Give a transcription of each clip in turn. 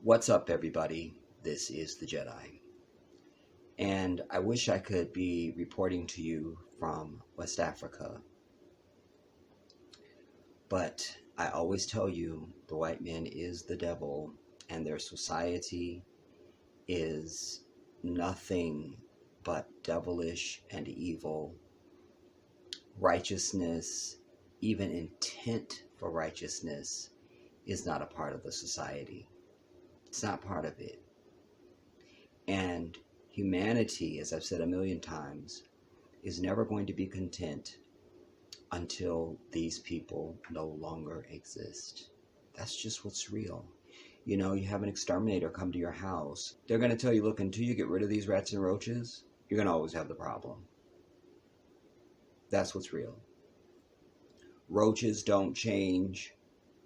What's up, everybody? This is the Jedi, and I wish I could be reporting to you from West Africa, but I always tell you the white man is the devil, and their society is nothing but devilish and evil. Righteousness, even intent for righteousness, is not a part of the society. It's not part of it. And humanity, as I've said a million times, is never going to be content until these people no longer exist. That's just what's real. You know, you have an exterminator come to your house. They're going to tell you, look, until you get rid of these rats and roaches, you're going to always have the problem. That's what's real. Roaches don't change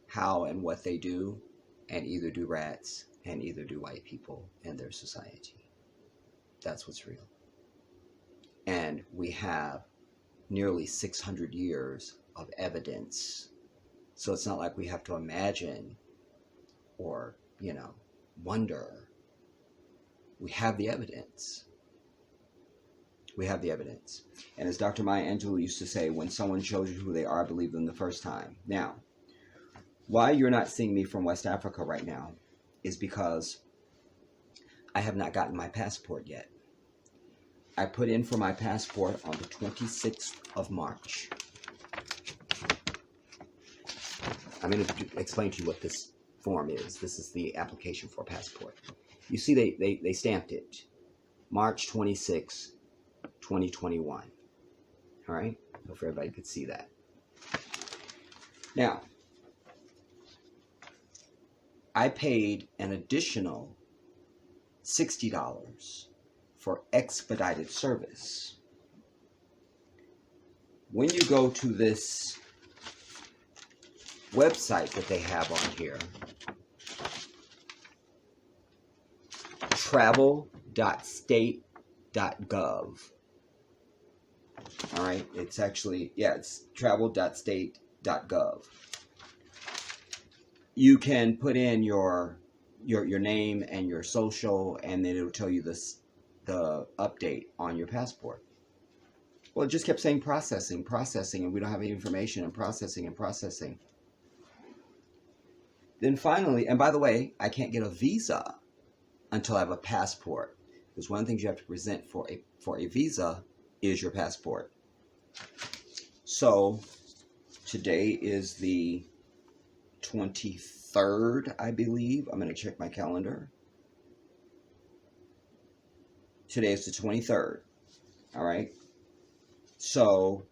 how and what they do, and either do rats and either do white people and their society. That's what's real. And we have nearly 600 years of evidence. So it's not like we have to imagine or, wonder. We have the evidence. We have the evidence. And as Dr. Maya Angelou used to say, when someone shows you who they are, believe them the first time. Now, why you're not seeing me from West Africa right now is because I have not gotten my passport yet. I put in for my passport on the 26th of March. I'm going to explain to you what this form is. This is the application for a passport. You see, they stamped it. March 26, 2021. All right? Hope everybody could see that. Now, I paid an additional $60 for expedited service. When you go to this website that they have on here, travel.state.gov. All right, it's actually, it's travel.state.gov. You can put in your name and your social, and then it'll tell you the update on your passport. Well, it just kept saying processing, and we don't have any information, and processing. Then finally, and by the way, I can't get a visa until I have a passport, because one of the things you have to present for a visa is your passport. So today is the 23rd, I believe. I'm going to check my calendar. Today is the 23rd. All right. So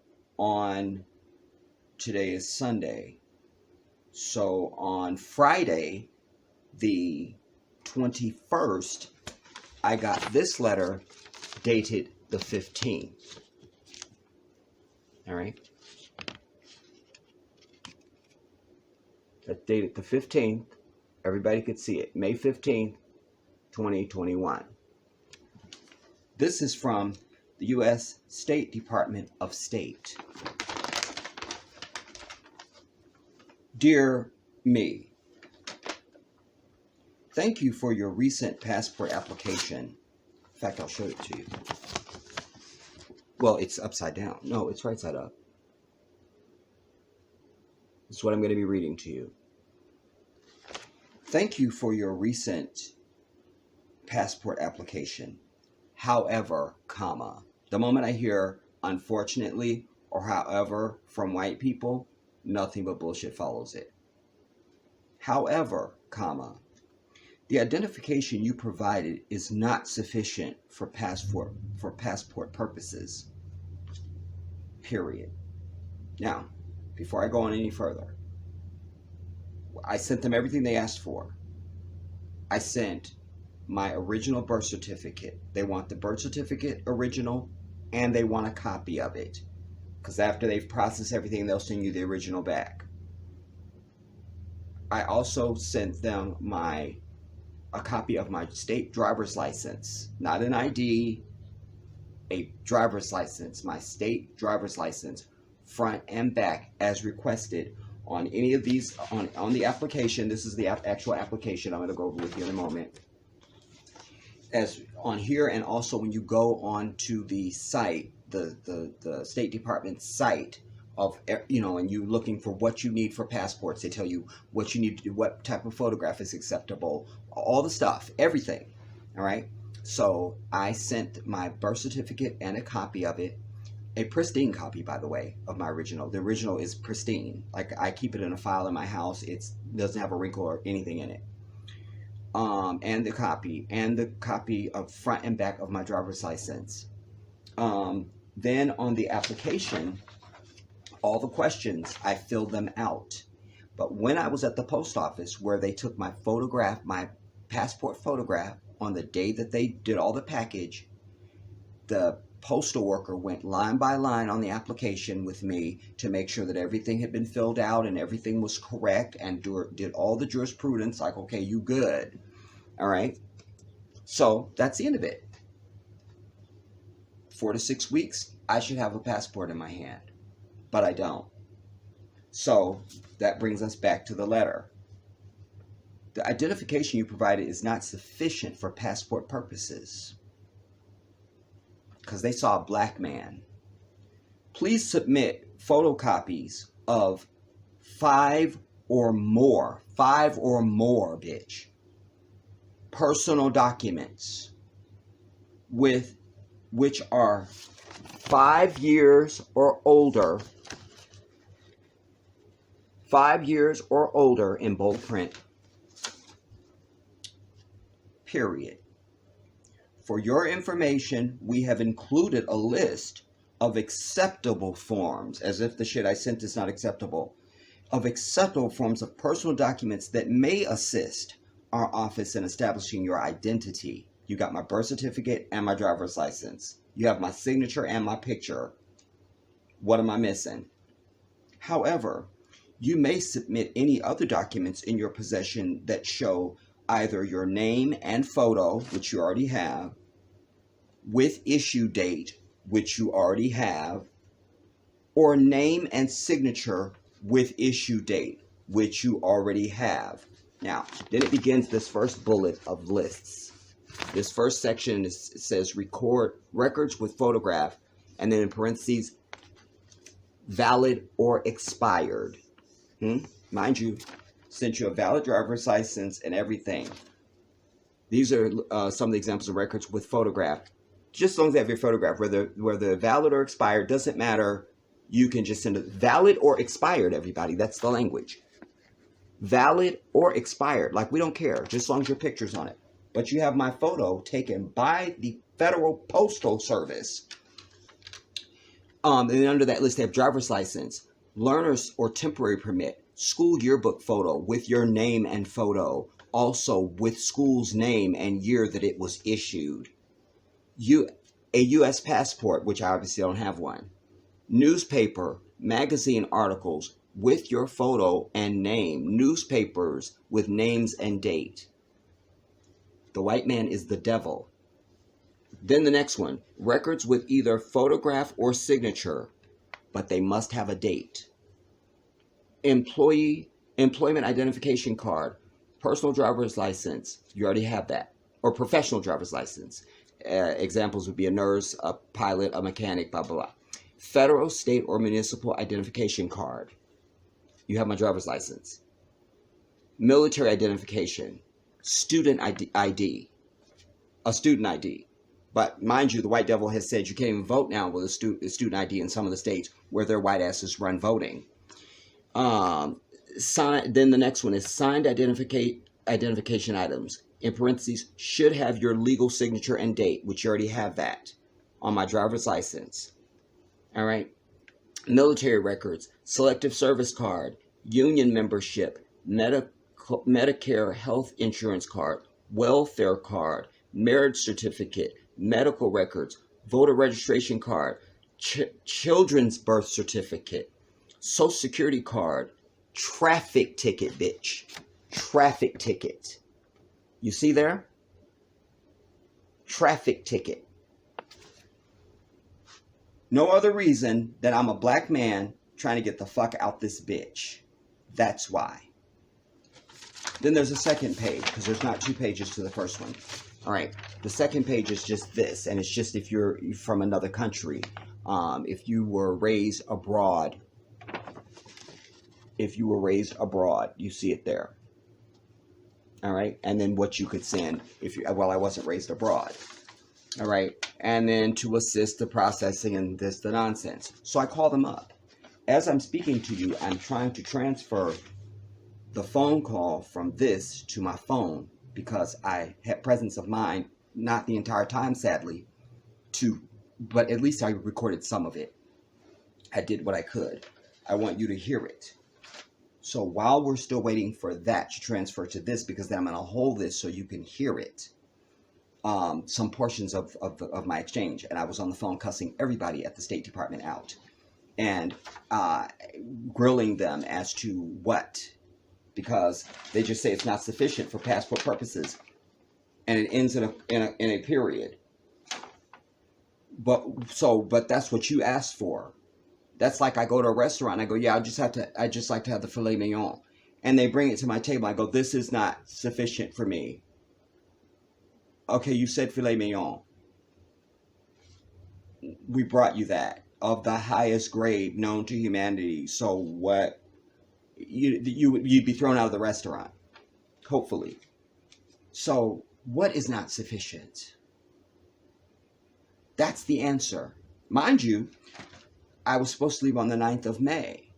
today is Sunday. So on Friday, the 21st, I got this letter dated the 15th. All right. That's dated the 15th. Everybody could see it. May 15th, 2021. This is from the U.S. State Department of State. Dear me, thank you for your recent passport application. In fact, I'll show it to you. Well, it's upside down. No, it's right side up. This is what I'm going to be reading to you. Thank you for your recent passport application. However, the moment I hear unfortunately or however from white people, nothing but bullshit follows it. However, the identification you provided is not sufficient for passport purposes. Period. Now, before I go on any further, I sent them everything they asked for. I sent my original birth certificate. They want the birth certificate original, and they want a copy of it. Because after they've processed everything, they'll send you the original back. I also sent them a copy of my state driver's license. Not an ID, a driver's license. My state driver's license, front and back, as requested, on any of these, on the application, this is the actual application I'm going to go over with you in a moment, as on here, and also when you go on to the site, the State Department site of, you know, and you're looking for what you need for passports, they tell you what you need to do, what type of photograph is acceptable, all the stuff, everything. All right. So I sent my birth certificate and a copy of it, a pristine copy, by the way, of my original. The original is pristine. Like, I keep it in a file in my house. It doesn't have a wrinkle or anything in it. And the copy of front and back of my driver's license. Then on the application, all the questions, I filled them out. But when I was at the post office where they took my photograph, my passport photograph, on the day that they did all the package, the postal worker went line by line on the application with me to make sure that everything had been filled out and everything was correct, and did all the jurisprudence, like, okay, you good. All right. So that's the end of it. 4 to 6 weeks, I should have a passport in my hand, but I don't. So that brings us back to the letter. The identification you provided is not sufficient for passport purposes, because they saw a black man. Please submit photocopies of 5 or more, bitch, personal documents with which are 5 years or older, 5 years or older in bold print, period. For your information, we have included a list of acceptable forms, as if the shit I sent is not acceptable, of acceptable forms of personal documents that may assist our office in establishing your identity. You got my birth certificate and my driver's license. You have my signature and my picture. What am I missing? However, you may submit any other documents in your possession that show either your name and photo, which you already have, with issue date, which you already have, or name and signature with issue date, which you already have. Now, then it begins this first bullet of lists. This first section says records with photograph, and then in parentheses, valid or expired. Mind you, sent you a valid driver's license and everything. These are some of the examples of records with photograph. Just as long as they have your photograph, whether valid or expired, doesn't matter. You can just send it valid or expired, everybody. That's the language. Valid or expired. Like, we don't care, just as long as your picture's on it. But you have my photo taken by the Federal Postal Service. And then under that list, they have driver's license, learner's or temporary permit, school yearbook photo with your name and photo, also with school's name and year that it was issued. A U.S. passport, which I obviously don't have one. Newspaper, magazine articles with your photo and name. Newspapers with names and date. The white man is the devil. Then the next one, records with either photograph or signature, but they must have a date. Employment identification card, personal driver's license, you already have that, or professional driver's license. Examples would be a nurse, a pilot, a mechanic, blah, blah, blah. Federal, state, or municipal identification card. You have my driver's license. Military identification. Student ID. A student ID. But mind you, the white devil has said you can't even vote now with a student ID in some of the states where their white asses run voting. Then the next one is signed identification items. In parentheses, should have your legal signature and date, which you already have that on my driver's license. All right. Military records, selective service card, union membership, Medicare health insurance card, welfare card, marriage certificate, medical records, voter registration card, children's birth certificate, social security card, traffic ticket, bitch. Traffic ticket. You see there? Traffic ticket. No other reason than I'm a black man trying to get the fuck out this bitch. That's why. Then there's a second page, because there's not 2 pages to the first one. All right, the second page is just this, and it's just if you're from another country. If you were raised abroad, you see it there. All right, and then what you could send if you, well, I wasn't raised abroad. All right, and then to assist the processing and the nonsense. So I call them up. As I'm speaking to you, I'm trying to transfer the phone call from this to my phone because I had presence of mind, not the entire time, sadly, but at least I recorded some of it. I did what I could. I want you to hear it. So while we're still waiting for that to transfer to this, because then I'm going to hold this so you can hear it, some portions of my exchange. And I was on the phone cussing everybody at the State Department out and grilling them as to what, because they just say it's not sufficient for passport purposes, and it ends in a period. But that's what you asked for. That's like I go to a restaurant. I go, yeah, I just like to have the filet mignon, and they bring it to my table. I go, this is not sufficient for me. Okay, you said filet mignon. We brought you that of the highest grade known to humanity. So what? You'd be thrown out of the restaurant, hopefully. So what is not sufficient? That's the answer. Mind you, I was supposed to leave on the 9th of May,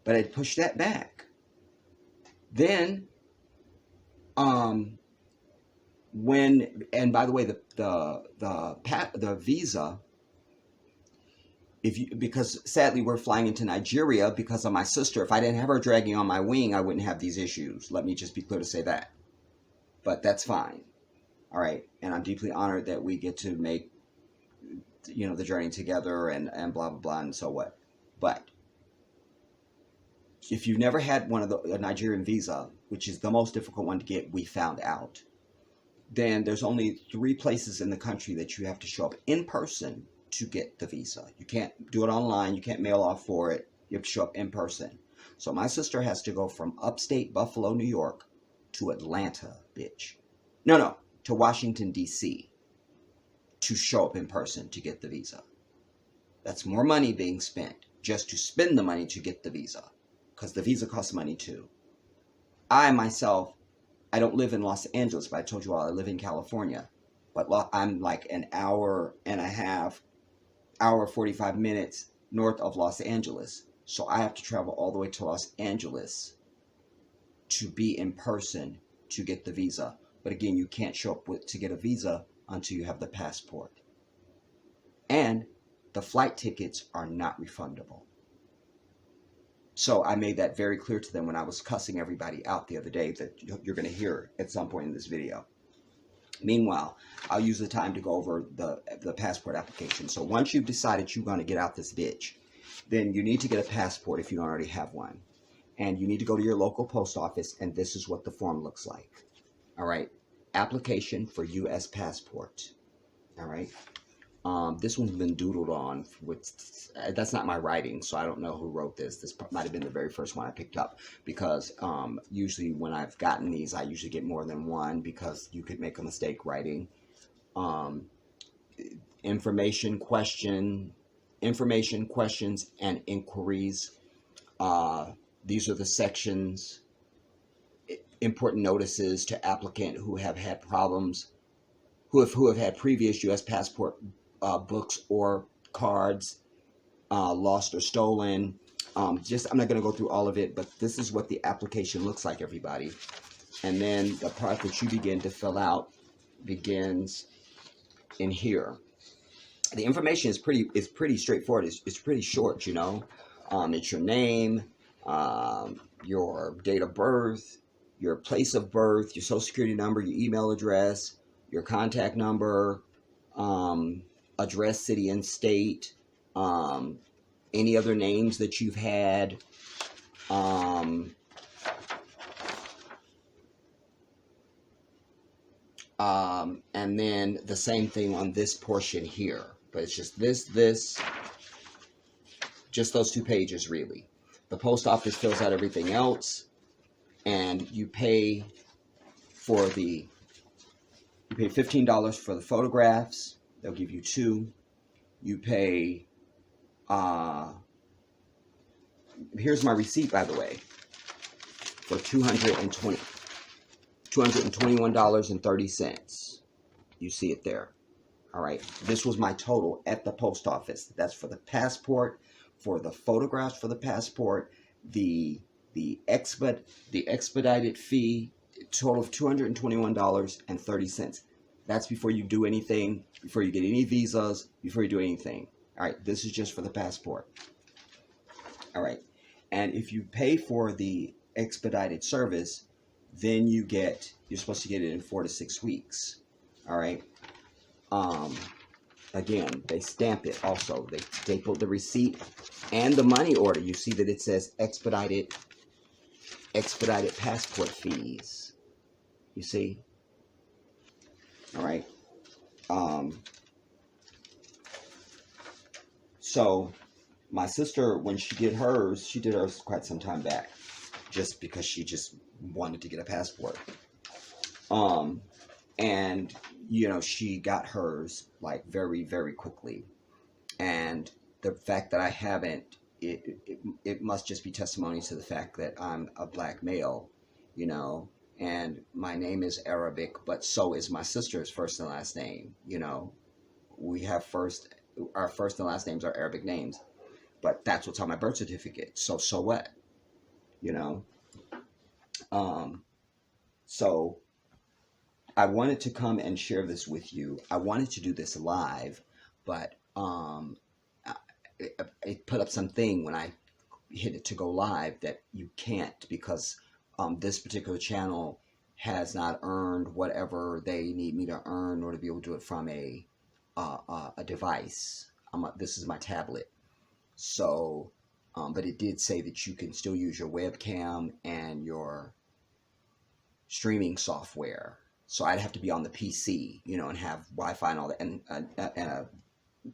but I pushed that back. Then, and by the way, the visa, because sadly we're flying into Nigeria because of my sister. If I didn't have her dragging on my wing, I wouldn't have these issues. Let me just be clear to say that. But that's fine. All right. And I'm deeply honored that we get to make, the journey together and blah, blah, blah, and so what. But if you've never had a Nigerian visa, which is the most difficult one to get, we found out, then there's only 3 places in the country that you have to show up in person to get the visa. You can't do it online. You can't mail off for it. You have to show up in person. So my sister has to go from upstate Buffalo, New York to Atlanta, bitch. No, to Washington, D.C. to show up in person to get the visa. That's more money being spent just to spend the money to get the visa, because the visa costs money too. I myself, I don't live in Los Angeles, but I told you all I live in California. But I'm like an hour and a half, 45 minutes north of Los Angeles. So I have to travel all the way to Los Angeles to be in person to get the visa. But again, you can't show up to get a visa until you have the passport. And the flight tickets are not refundable. So I made that very clear to them when I was cussing everybody out the other day, that you're going to hear at some point in this video. Meanwhile, I'll use the time to go over the passport application. So once you've decided you're going to get out this bitch, then you need to get a passport if you don't already have one. And you need to go to your local post office, and this is what the form looks like. All right. Application for U.S. passport. All right. This one's been doodled on. That's not my writing, so I don't know who wrote this. This might have been the very first one I picked up, because usually when I've gotten these, I usually get more than one, because you could make a mistake writing. Information questions and inquiries. These are the sections. Important notices to applicant who have had problems, who have had previous U.S. passport books or cards lost or stolen. I'm not going to go through all of it, but this is what the application looks like, everybody. And then the part that you begin to fill out begins in here. The information is pretty straightforward. It's pretty short, It's your name, your date of birth, your place of birth, your social security number, your email address, your contact number, address, city and state, any other names that you've had, and then the same thing on this portion here. But it's just just those 2 pages, really. The post office fills out everything else, and you pay $15 for the photographs. They'll give you 2. You pay, here's my receipt, by the way, for $221.30. You see it there. All right. This was my total at the post office. That's for the passport, for the photographs for the passport, the expedited fee, total of $221.30. That's before you do anything, before you get any visas, before you do anything. All right. This is just for the passport. All right. And if you pay for the expedited service, then you're supposed to get it in 4 to 6 weeks. All right. Again, they stamp it also. They staple the receipt and the money order. You see that it says expedited passport fees. You see? All right. So my sister, when she did hers quite some time back, just because she just wanted to get a passport. And she got hers like very, very quickly. And the fact that I haven't, it must just be testimony to the fact that I'm a black male, and my name is Arabic, but so is my sister's first and last name. We have our first and last names are Arabic names, but that's what's on my birth certificate. So what? So I wanted to come and share this with you. I wanted to do this live, but it put up something when I hit it to go live that you can't, because this particular channel has not earned whatever they need me to earn in order to be able to do it from a device. This is my tablet. So, but it did say that you can still use your webcam and your streaming software. So I'd have to be on the PC, and have Wi-Fi and all that, and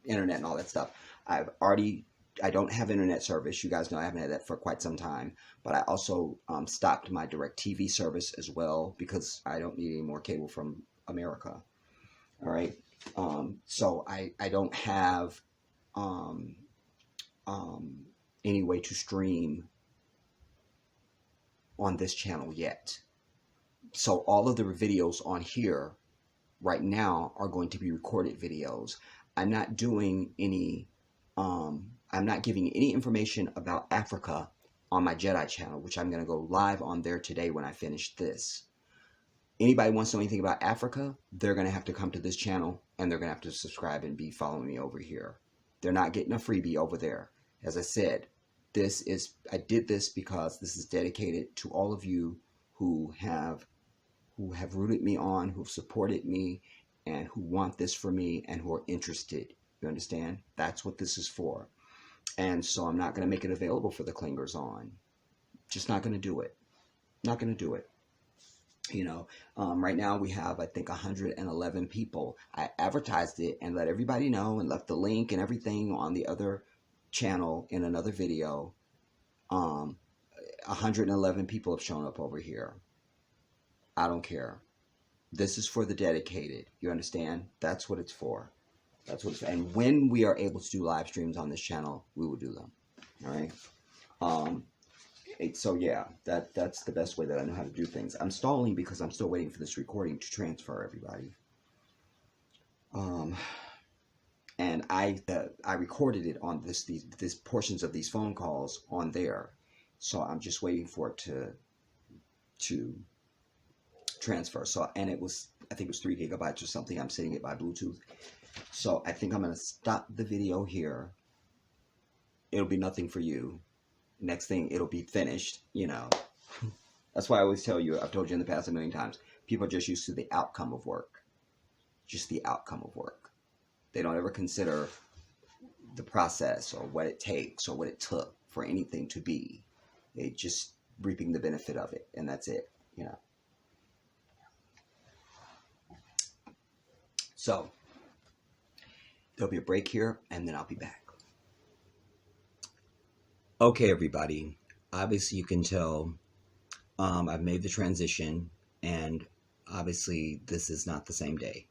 internet and all that stuff. I don't have internet service. You guys know I haven't had that for quite some time. But I also stopped my DirecTV service as well, because I don't need any more cable from America. All right. So I don't have any way to stream on this channel yet. So all of the videos on here right now are going to be recorded videos. I'm not doing any, I'm not giving any information about Africa on my Jedi channel, which I'm going to go live on there today when I finish this. Anybody wants to know anything about Africa, they're going to have to come to this channel, and they're going to have to subscribe and be following me over here. They're not getting a freebie over there. As I said, I did this because this is dedicated to all of you who have rooted me on, who've supported me, and who want this for me, and who are interested. You understand? That's what this is for. And so I'm not going to make it available for the clingers on. Just not going to do it. Not going to do it. Right now we have, I think, 111 people. I advertised it and let everybody know, and left the link and everything on the other channel in another video. 111 people have shown up over here. I don't care. This is for the dedicated. You understand? That's what it's for. That's what it's for. And when we are able to do live streams on this channel, we will do them. All right. So yeah, that's the best way that I know how to do things. I'm stalling because I'm still waiting for this recording to transfer, everybody. And I recorded it on these portions of these phone calls on there. So I'm just waiting for it to transfer. So, and I think it was 3 gigabytes or something. I'm sending it by Bluetooth. So I think I'm going to stop the video here. It'll be nothing for you. Next thing, it'll be finished, That's why I always tell you, I've told you in the past a million times, people are just used to the outcome of work. Just the outcome of work. They don't ever consider the process or what it takes or what it took for anything to be. They just reaping the benefit of it, and that's it, So, there'll be a break here, and then I'll be back. Okay, everybody. obviously you can tell I've made the transition, and obviously this is not the same day.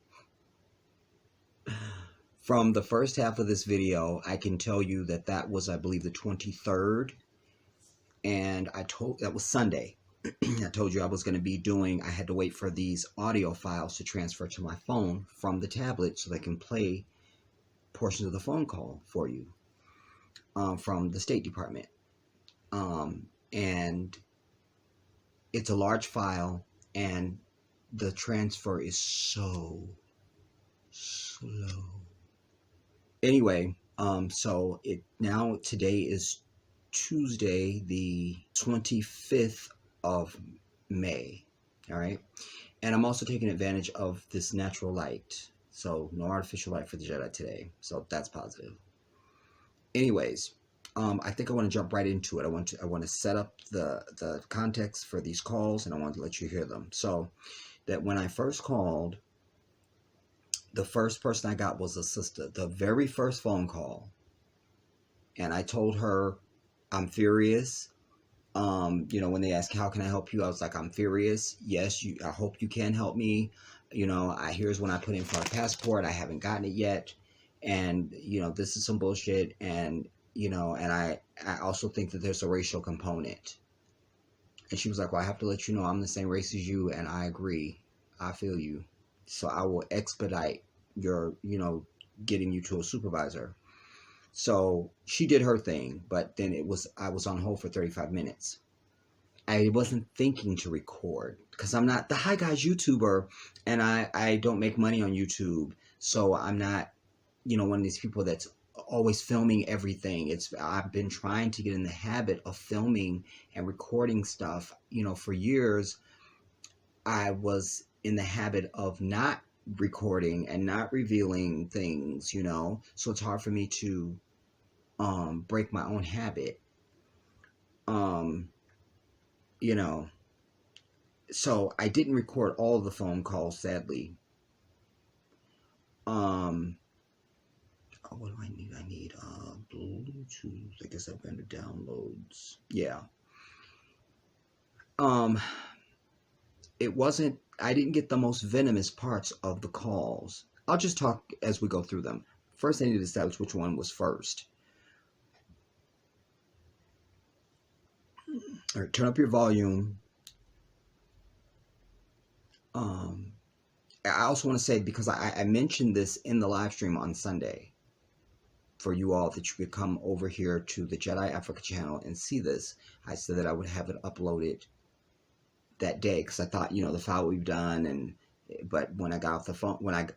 From the first half of this video, I can tell you that that was, I believe, the 23rd, and that was Sunday. I told you I was going to be doing, I had to wait for these audio files to transfer to my phone from the tablet so they can play portions of the phone call for you from the State Department. And it's a large file, and the transfer is so slow. Anyway, so today is Tuesday, the 25th of May. All right. And I'm also taking advantage of this natural light. So no artificial light for the Jedi today. So that's positive. Anyways, I think I want to jump right into it. I want to set up the context for these calls, and I want to let you hear them. So that when I first called, the first person I got was a sister, the very first phone call. And I told her, I'm furious. When they asked, how can I help you? I was like, I'm furious. Yes, I hope you can help me. Here's when I put in for a passport. I haven't gotten it yet. And, this is some bullshit. And, and I also think that there's a racial component. And she was like, well, I have to let you know I'm the same race as you. And I agree. I feel you. So I will expedite your, getting you to a supervisor. So she did her thing, but then I was on hold for 35 minutes. I wasn't thinking to record because I'm not the Hi Guys YouTuber, and I don't make money on YouTube. So I'm not, one of these people that's always filming everything. I've been trying to get in the habit of filming and recording stuff. For years, I was in the habit of not recording and not revealing things, so it's hard for me to break my own habit, so I didn't record all of the phone calls, sadly. What do I need? I need Bluetooth. I guess I've been to downloads. Yeah. I didn't get the most venomous parts of the calls. I'll just talk as we go through them. First, I need to establish which one was first. All right, turn up your volume. I also want to say, because I mentioned this in the live stream on Sunday, for you all, that you could come over here to the Jedi Africa channel and see this. I said that I would have it uploaded that day because I thought, the file we've done, but when I got off the phone, when I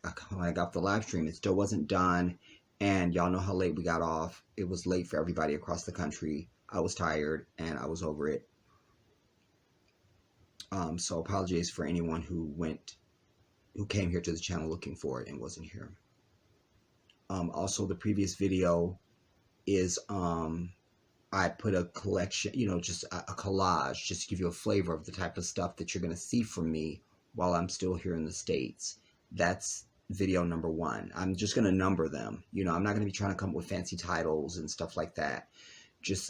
got off the live stream, it still wasn't done, and y'all know how late we got off. It was late for everybody across the country. I was tired and I was over it. So apologies for anyone who came here to the channel looking for it and wasn't here. Also, the previous video is I put a collection, just a collage, just to give you a flavor of the type of stuff that you're going to see from me while I'm still here in the States. That's video number 1. I'm just going to number them. I'm not going to be trying to come up with fancy titles and stuff like that. Just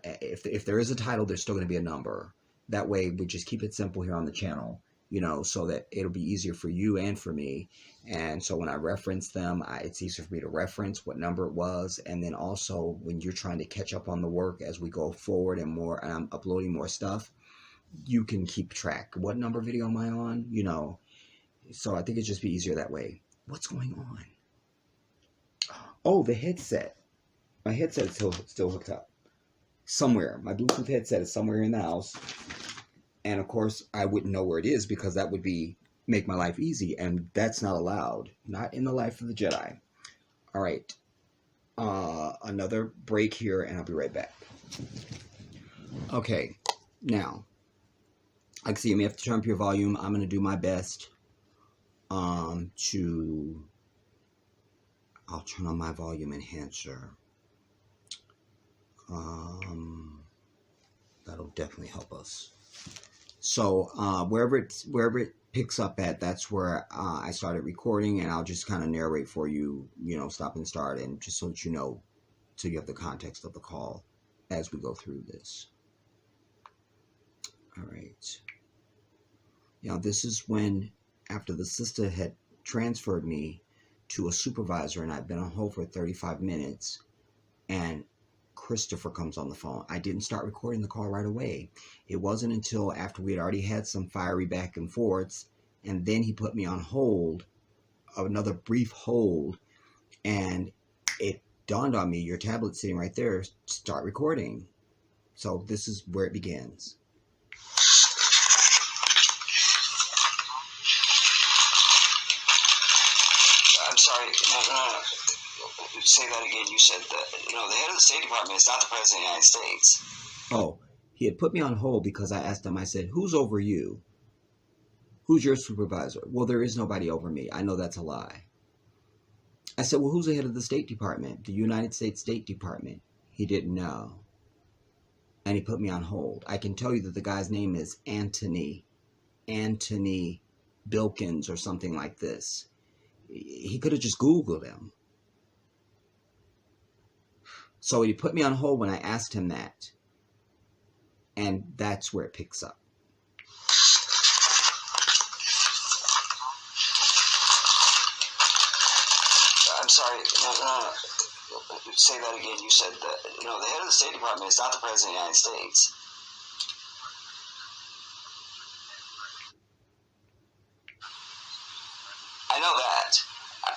if there is a title, there's still going to be a number. That way, we just keep it simple here on the channel, so that it'll be easier for you and for me. And so when I reference them, it's easier for me to reference what number it was. And then also when you're trying to catch up on the work as we go forward and I'm uploading more stuff, you can keep track. What number video am I on? So I think it'd just be easier that way. What's going on? Oh, the headset. My headset is still hooked up. Somewhere. My Bluetooth headset is somewhere in the house. And of course, I wouldn't know where it is because that would make my life easy. And that's not allowed. Not in the life of the Jedi. All right. Another break here and I'll be right back. Okay. Now, like I see, you may have to turn up your volume. I'm going to do my best I'll turn on my volume enhancer. That'll definitely help us. So wherever it picks up at, that's where I started recording, and I'll just kind of narrate for you, stop and start, and just so that so you have the context of the call as we go through this. All right. Now, this is when, after the sister had transferred me to a supervisor and I'd been on hold for 35 minutes, and Christopher comes on the phone. I didn't start recording the call right away. It wasn't until after we had already had some fiery back and forths, and then he put me on hold, another brief hold, and it dawned on me, your tablet's sitting right there, start recording. So this is where it begins. I'm sorry, no. Say that again. You said that, the head of the State Department is not the President of the United States. Oh, he had put me on hold because I asked him, I said, who's over you? Who's your supervisor? Well, there is nobody over me. I know that's a lie. I said, well, who's the head of the State Department? The United States State Department. He didn't know. And he put me on hold. I can tell you that the guy's name is Anthony Bilkins or something like this. He could have just Googled him. So he put me on hold when I asked him that. And that's where it picks up. I'm sorry, no. Say that again. You said that, the head of the State Department is not the President of the United States. I know that.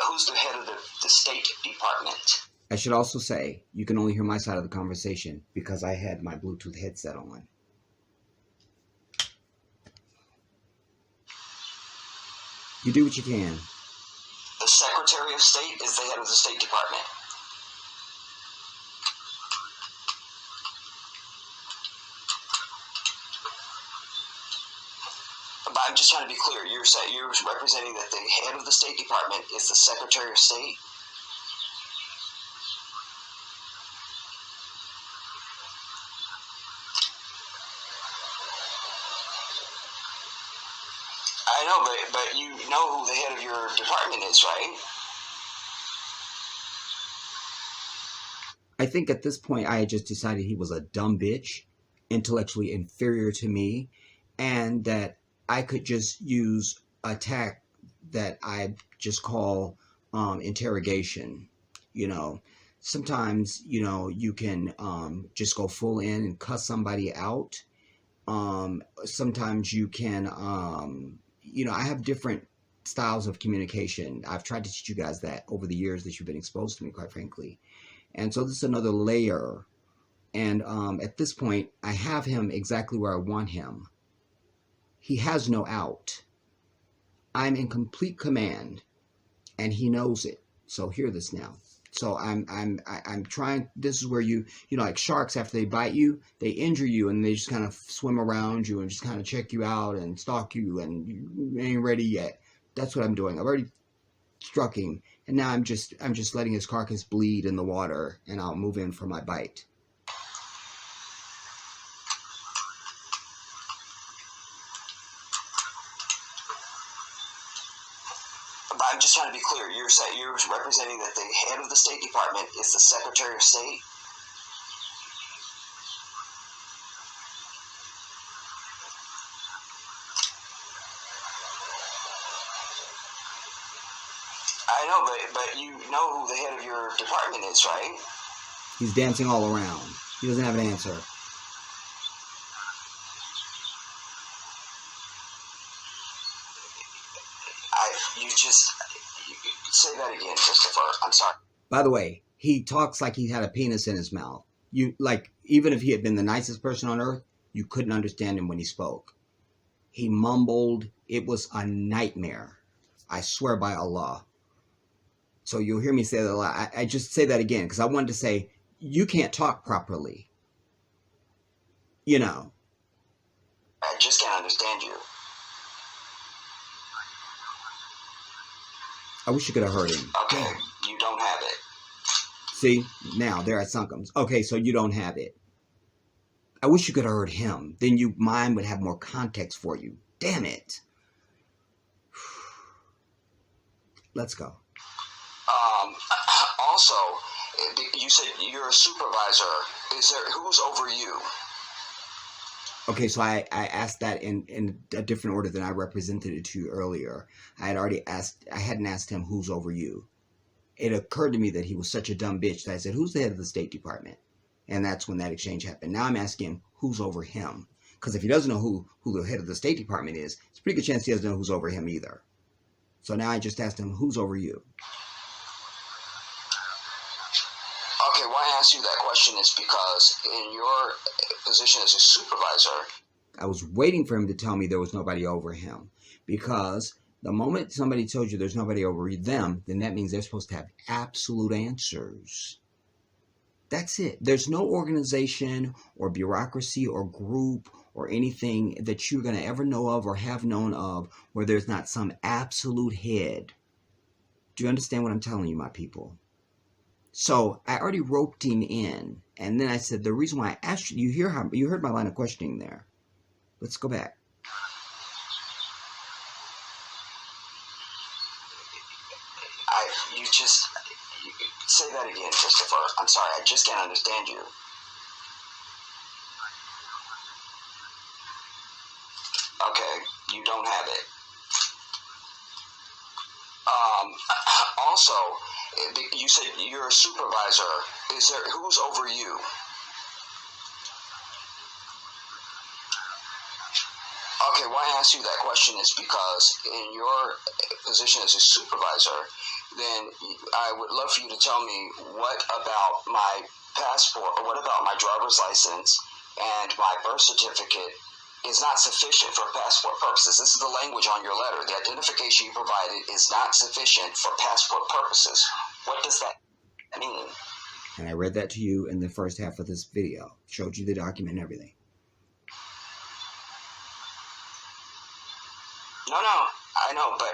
Who's the head of the State Department? I should also say, you can only hear my side of the conversation because I had my Bluetooth headset on. You do what you can. The Secretary of State is the head of the State Department. But I'm just trying to be clear. You're representing that the head of the State Department is the Secretary of State? I know, but you know who the head of your department is, right? I think at this point I had just decided he was a dumb bitch, intellectually inferior to me, and that I could just use a tack that I just call interrogation. Sometimes, you can just go full in and cuss somebody out. Sometimes you can, I have different styles of communication. I've tried to teach you guys that over the years that you've been exposed to me, quite frankly. And so this is another layer. And at this point, I have him exactly where I want him. He has no out. I'm in complete command, and he knows it. So hear this now. So I'm trying. This is where like sharks, after they bite you, they injure you, and they just kind of swim around you and just kind of check you out and stalk you, and you ain't ready yet. That's what I'm doing. I've already struck him, and now I'm just letting his carcass bleed in the water, and I'll move in for my bite. I'm just trying to be clear. You're representing that the head of the State Department is the Secretary of State? I know, but you know who the head of your department is, right? He's dancing all around. He doesn't have an answer. You say that again, Christopher. I'm sorry. By the way, he talks like he had a penis in his mouth. Even if he had been the nicest person on earth, you couldn't understand him when he spoke. He mumbled. It was a nightmare. I swear by Allah. So you'll hear me say that a lot. I just say that again because I wanted to say, you can't talk properly. I just can't understand you. I wish you could have heard him. Okay, you don't have it. See, now there I sunk him. Okay, so you don't have it. I wish you could have heard him. Then mine would have more context for you. Damn it. Let's go. Also, you said you're a supervisor. Who's over you? Okay, so I asked that in a different order than I represented it to you earlier. I hadn't asked him who's over you. It occurred to me that he was such a dumb bitch that I said, who's the head of the State Department? And that's when that exchange happened. Now I'm asking him who's over him. Because if he doesn't know who the head of the State Department is, it's a pretty good chance he doesn't know who's over him either. So now I just asked him, who's over you? Okay, why I asked you that question is because in your position as a supervisor, I was waiting for him to tell me there was nobody over him. Because the moment somebody told you there's nobody over them, then that means they're supposed to have absolute answers. That's it. There's no organization or bureaucracy or group or anything that you're going to ever know of or have known of where there's not some absolute head. Do you understand what I'm telling you, my people? So I already roped him in. And then I said, the reason why I asked you, you heard my line of questioning there. Let's go back. Say that again, Christopher. I'm sorry, I just can't understand you. Okay, you don't have it. Also, you said you're a supervisor. Who's over you? Okay, why I asked you that question is because in your position as a supervisor, then I would love for you to tell me what about my passport or what about my driver's license and my birth certificate is not sufficient for passport purposes. This is the language on your letter. The identification you provided is not sufficient for passport purposes. What does that mean? And I read that to you in the first half of this video. Showed you the document and everything. No, I know, but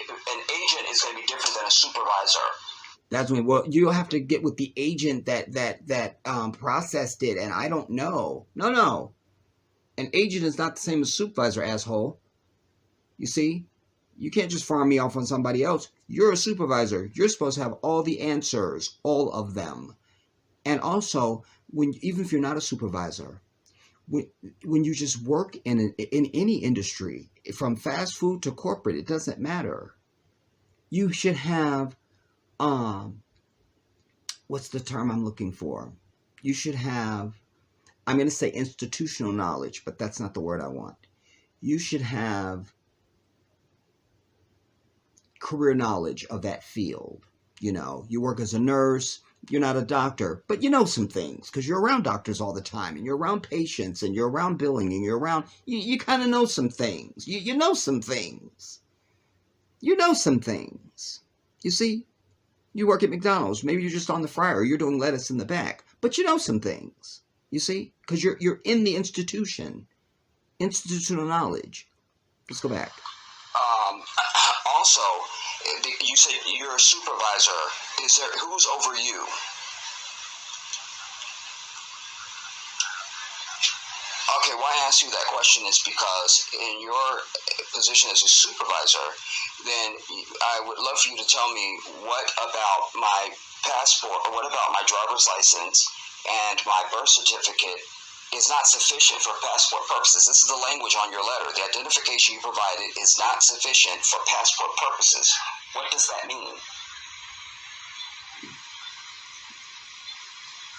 an agent is going to be different than a supervisor. That's when, well, you'll have to get with the agent that processed it, and I don't know. No. An agent is not the same as supervisor, asshole. You see? You can't just farm me off on somebody else. You're a supervisor. You're supposed to have all the answers, all of them. And also, even if you're not a supervisor, when you just work in any industry, from fast food to corporate, it doesn't matter. You should have, what's the term I'm looking for? You should have, I'm going to say institutional knowledge, but that's not the word I want. You should have career knowledge of that field. You know, you work as a nurse. You're not a doctor, but you know some things because you're around doctors all the time and you're around patients and you're around billing and you're around, you kind of know some things. You know some things. You know some things. You see, you work at McDonald's. Maybe you're just on the fryer or you're doing lettuce in the back, but you know some things. You see, because you're in the institutional knowledge. Let's go back. Also, you said you're a supervisor. Who's over you? Okay, why I asked you that question is because in your position as a supervisor, then I would love for you to tell me what about my passport or what about my driver's license and my birth certificate is not sufficient for passport purposes. This is the language on your letter. The identification you provided is not sufficient for passport purposes. What does that mean?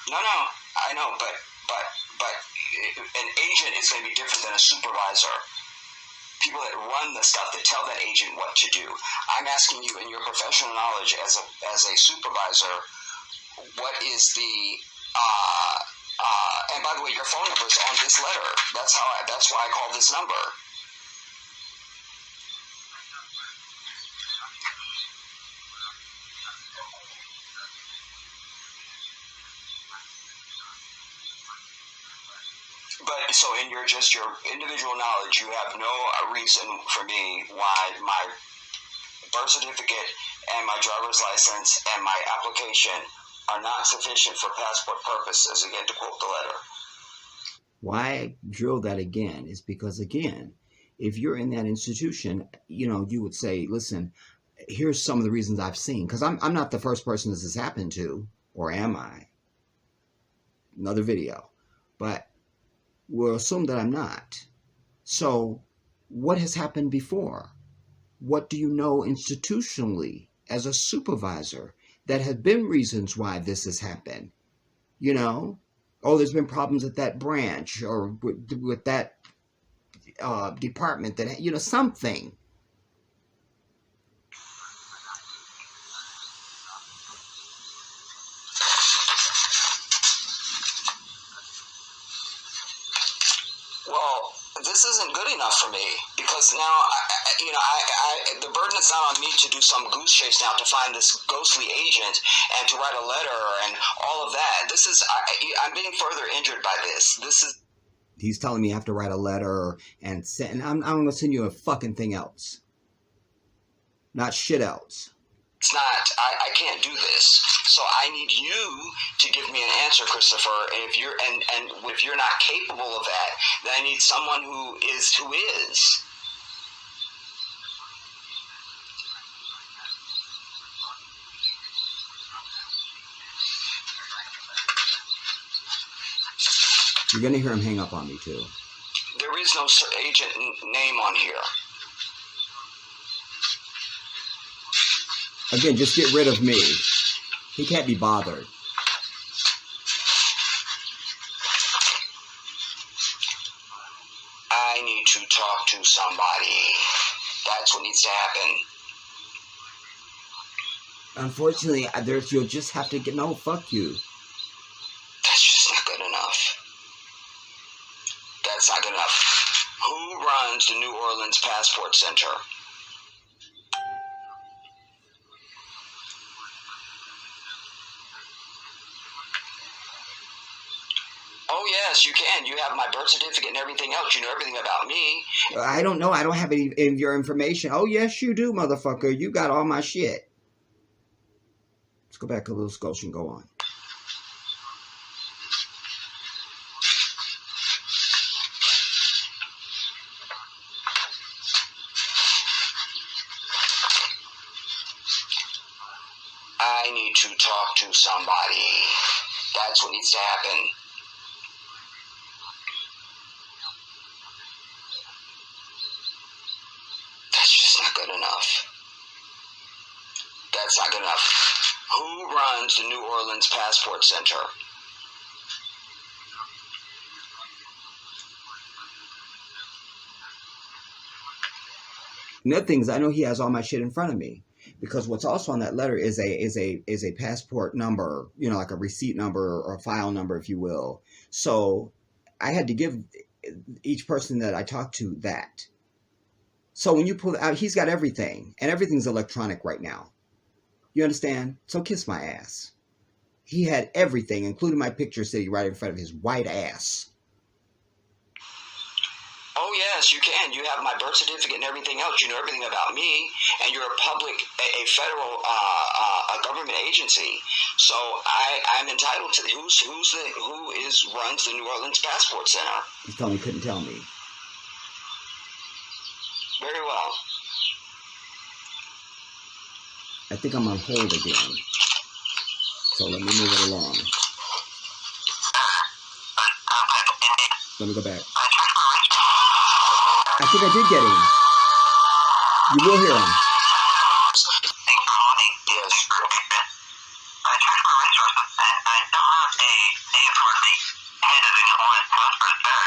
No, I know, but an agent is going to be different than a supervisor. People that run the stuff that tell that agent what to do. I'm asking you in your professional knowledge as a supervisor, what is the and by the way, your phone number is on this letter. That's why I called this number. But so in your individual knowledge, you have no reason for me why my birth certificate and my driver's license and my application are not sufficient for passport purposes, again, to quote the letter. Why I drill that again is because, again, if you're in that institution, you would say, listen, here's some of the reasons I've seen. Because I'm not the first person this has happened to, or am I? Another video. But will assume that I'm not. So what has happened before? What do you know institutionally as a supervisor that have been reasons why this has happened? You know, oh, there's been problems at that branch or with that department that, you know, something. Well, this isn't good enough for me because now, the burden is not on me to do some goose chase now to find this ghostly agent and to write a letter and all of that. I'm being further injured by this. He's telling me I have to write a letter and send. I'm going to send you a fucking thing else, not shit else. It's not. I can't do this. So I need you to give me an answer, Christopher. And if you're not capable of that, then I need someone who is. You're going to hear him hang up on me too. There is no agent name on here. Again, just get rid of me. He can't be bothered. I need to talk to somebody. That's what needs to happen. Unfortunately, you'll just have to get... No, fuck you. That's just not good enough. That's not good enough. Who runs the New Orleans Passport Center? Oh, yes, you can. You have my birth certificate and everything else. You know everything about me. I don't know. I don't have any of your information. Oh, yes, you do, motherfucker. You got all my shit. Let's go back a little scotch and go on. I need to talk to somebody. That's what needs to happen. That's just not good enough. That's not good enough. Who runs the New Orleans Passport Center? Another thing is I know he has all my shit in front of me. Because what's also on that letter is a passport number, you know, like a receipt number or a file number, if you will. So I had to give each person that I talked to that. So when you pull it out, he's got everything, and everything's electronic right now. You understand? So kiss my ass. He had everything, including my picture sitting right in front of his white ass. Oh, yes, you can. You have my birth certificate and everything else. You know everything about me, and you're a federal government agency. So I'm entitled to who runs the New Orleans Passport Center. He's telling me he couldn't tell me. Very well. I think I'm on hold again. So let me move it along. Let me go back. I think I did get him. You will hear him. Yes. I checked for resources and I don't have a name for the head of the New Orleans Passport Center.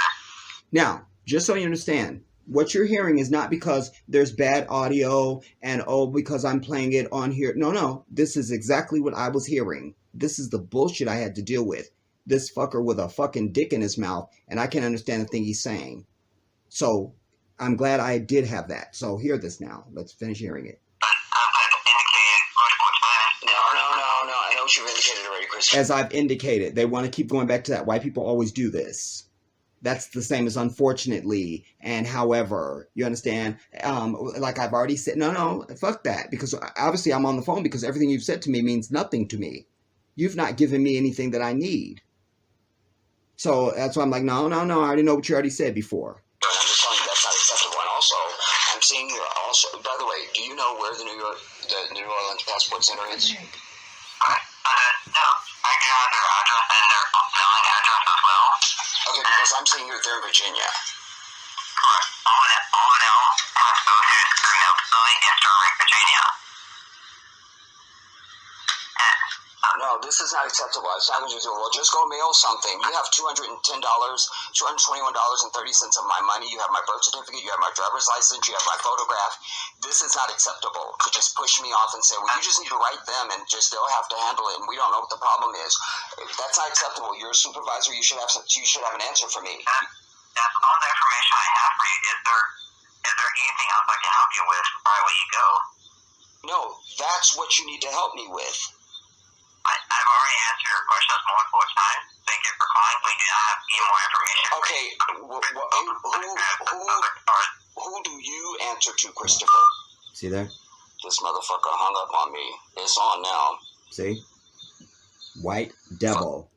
Now, just so you understand, what you're hearing is not because there's bad audio and, oh, because I'm playing it on here. No. This is exactly what I was hearing. This is the bullshit I had to deal with. This fucker with a fucking dick in his mouth, and I can't understand the thing he's saying. So I'm glad I did have that. So hear this now. Let's finish hearing it. No. I know what you've indicated already, Chris. As I've indicated, they want to keep going back to that. White people always do this. That's the same as unfortunately and however. You understand? Like I've already said, no, fuck that. Because obviously I'm on the phone because everything you've said to me means nothing to me. You've not given me anything that I need. So that's why I'm like, no. I already know what you already said before. I'm just telling you that's not acceptable. And also, I'm seeing here also, by the way, do you know where the New Orleans Passport Center is? No. I can have their address and their mailing address as well. Okay, because Because I'm saying you're there in Virginia. Correct. All of them have to go through mail facility in Sterling, Virginia. No, this is not acceptable. I was talking to you, well, just go mail something. You have $210, $221.30 of my money. You have my birth certificate. You have my driver's license. You have my photograph. This is not acceptable to just push me off and say, well, you just need to write them and just they'll have to handle it. And we don't know what the problem is. That's not acceptable. You're a supervisor. You should have an answer for me. That's all the information I have for you. Is there anything else I can help you with before I let you go? No, that's what you need to help me with. I've already answered your questions multiple times. Thank you for calling. We do not have any more information. Okay, who do you answer to, Christopher? See there? This motherfucker hung up on me. It's on now. See? White devil.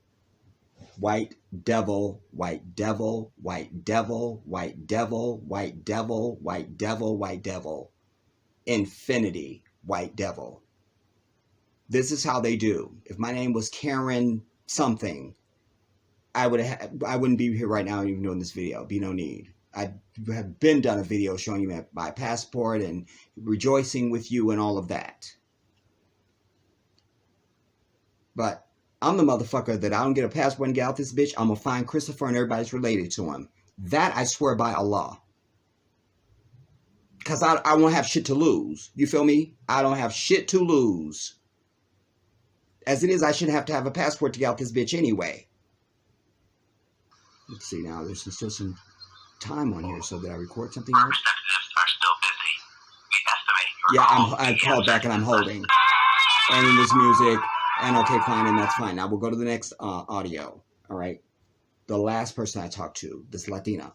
White devil, white devil, white devil, white devil, white devil, white devil, white devil. Infinity, white devil. This is how they do. If my name was Karen something, I wouldn't be here right now even doing this video. Be no need. I have been done a video showing you my passport and rejoicing with you and all of that. But I'm the motherfucker that I don't get a passport and get out this bitch. I'm going to find Christopher and everybody's related to him. That I swear by Allah. Because I won't have shit to lose. You feel me? I don't have shit to lose. As it is, I shouldn't have to have a passport to get out this bitch anyway. Let's see now. There's still some time on here so that I record something else. Representatives are still busy. We estimate. Yeah, I called back and I'm holding. And in this music. And okay, fine, and that's fine. Now we'll go to the next audio. All right. The last person I talked to, this Latina.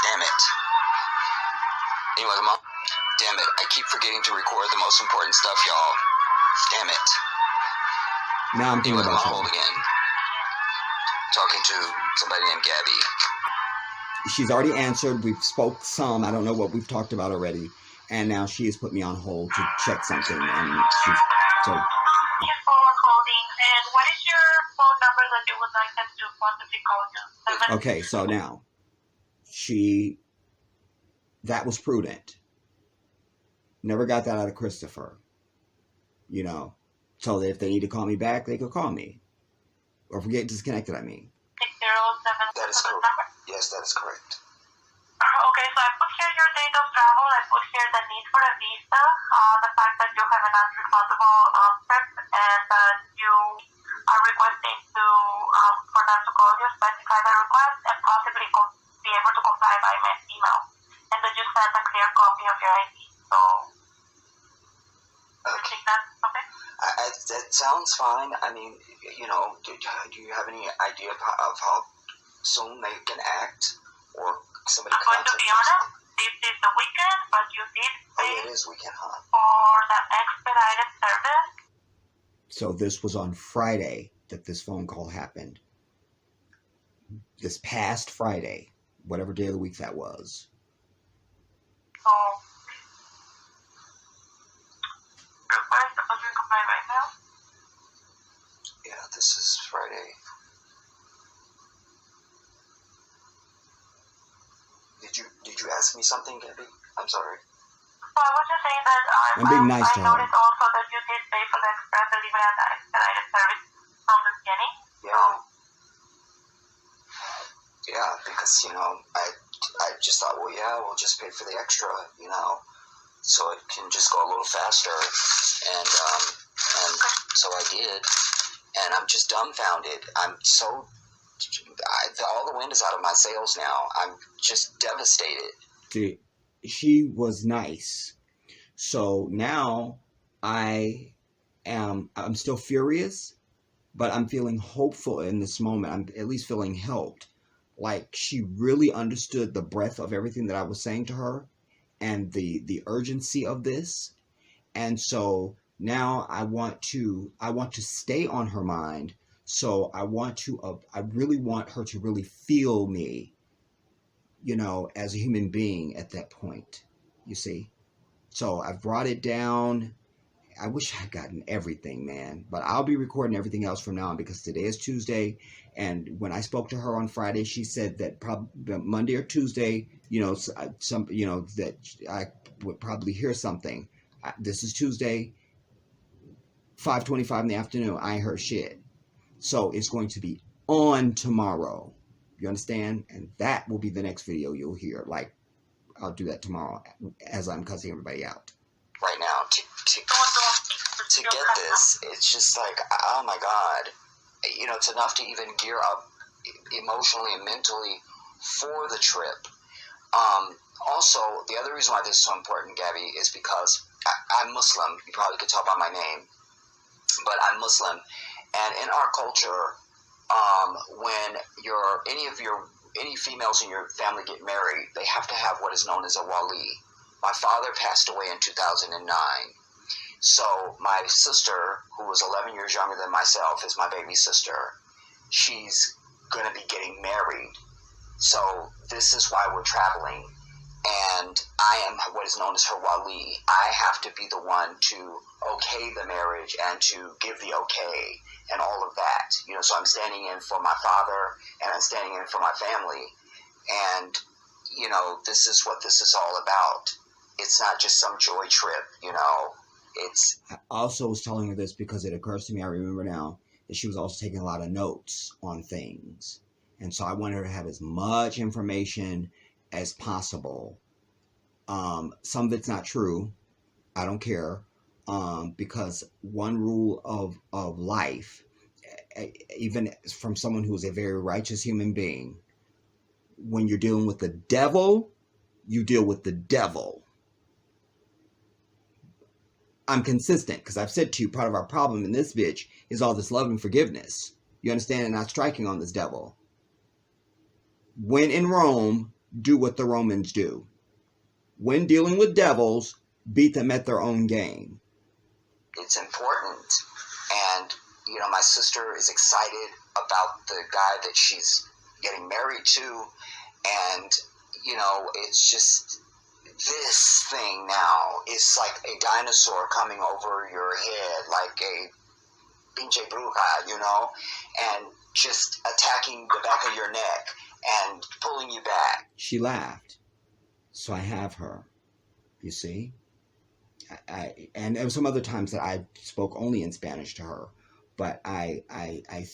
Damn it. Anyway, damn it. I keep forgetting to record the most important stuff, y'all. Damn it. Now I'm thinking about hold again. Talking to somebody named Gabby. She's already answered. We've spoke some. I don't know what we've talked about already. And now she has put me on hold to check something. And she's so. Thank you for holding. And what is your phone number that you would like us to possibly call you? Okay, so now that was prudent. Never got that out of Christopher. You know, so that if they need to call me back, they could call me. Or forget disconnected, I mean. 607. That is correct. Yes, that is correct. Okay, so I put here your date of travel. I put here the need for a visa, the fact that you have an unresponsible trip, and that you are requesting for them to call you, specify the request, and possibly be able to comply by email. And that you send a clear copy of your ID. So, you think that's okay? That sounds fine. I mean, you know, do you have any idea of how soon they can act? Or somebody I'm going to be honest, this is the weekend, but you did pay it is weekend, huh? for the expedited service. So this was on Friday that this phone call happened. This past Friday, whatever day of the week that was. So, where is the budget comply right now? Yeah, this is Friday. Did you ask me something, Gabby? I'm sorry. So I was just saying that I'm being nice to I her. noticed also that you did pay for the express delivery and the expedited service from the beginning. Yeah. Yeah, because, you know, I just thought, well, yeah, we'll just pay for the extra, you know, so it can just go a little faster. And so I did. And I'm just dumbfounded. All the wind is out of my sails now. I'm just devastated. See, she was nice. So now I'm still furious, but I'm feeling hopeful in this moment. I'm at least feeling helped. Like she really understood the breadth of everything that I was saying to her and the urgency of this. And so now I want to stay on her mind. So I really want her to really feel me, you know, as a human being at that point, you see. So I've brought it down I wish I had gotten everything, man. But I'll be recording everything else from now on because today is Tuesday. And when I spoke to her on Friday, she said that probably Monday or Tuesday, that I would probably hear something. This is Tuesday, 5:25 in the afternoon. I ain't heard shit. So it's going to be on tomorrow. You understand? And that will be the next video you'll hear. Like, I'll do that tomorrow as I'm cussing everybody out. Right now, to get this, it's just like, oh my God. It's enough to even gear up emotionally and mentally for the trip. Also, the other reason why this is so important, Gabby, is because I'm Muslim. You probably could tell by my name, but I'm Muslim. And in our culture, when any females in your family get married, they have to have what is known as a wali. My father passed away in 2009. So my sister, who was 11 years younger than myself, is my baby sister. She's going to be getting married. So this is why we're traveling. And I am what is known as her wali. I have to be the one to okay the marriage and to give the okay and all of that. So I'm standing in for my father and I'm standing in for my family. And, this is what this is all about. It's not just some joy trip, I also was telling her this because it occurs to me, I remember now, that she was also taking a lot of notes on things. And so I wanted her to have as much information as possible. Some of it's not true. I don't care. Because one rule of life, even from someone who is a very righteous human being, when you're dealing with the devil, you deal with the devil. I'm consistent because I've said to you, part of our problem in this bitch is all this love and forgiveness. You understand? And not striking on this devil. When in Rome, do what the Romans do. When dealing with devils, beat them at their own game. It's important. And, my sister is excited about the guy that she's getting married to. And, it's just, this thing now is like a dinosaur coming over your head, like a pinche bruja, and just attacking the back of your neck and pulling you back. She laughed. So I have her, you see? And there were some other times that I spoke only in Spanish to her, but I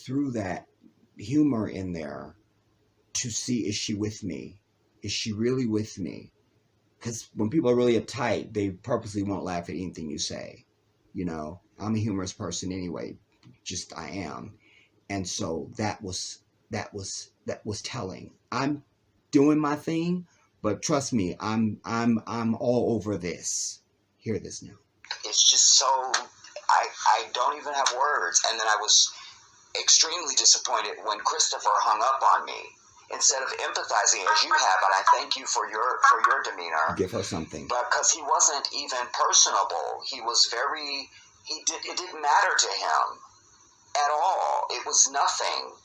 threw that humor in there to see, is she with me? Is she really with me? Because when people are really uptight, they purposely won't laugh at anything you say. I'm a humorous person anyway, just I am. And so that was telling. I'm doing my thing, but trust me, I'm all over this. Hear this now. It's just so, I don't even have words. And then I was extremely disappointed when Christopher hung up on me. Instead of empathizing as you have, and I thank you for your demeanor. Give her something. Because he wasn't even personable. He was it didn't matter to him at all. It was nothing.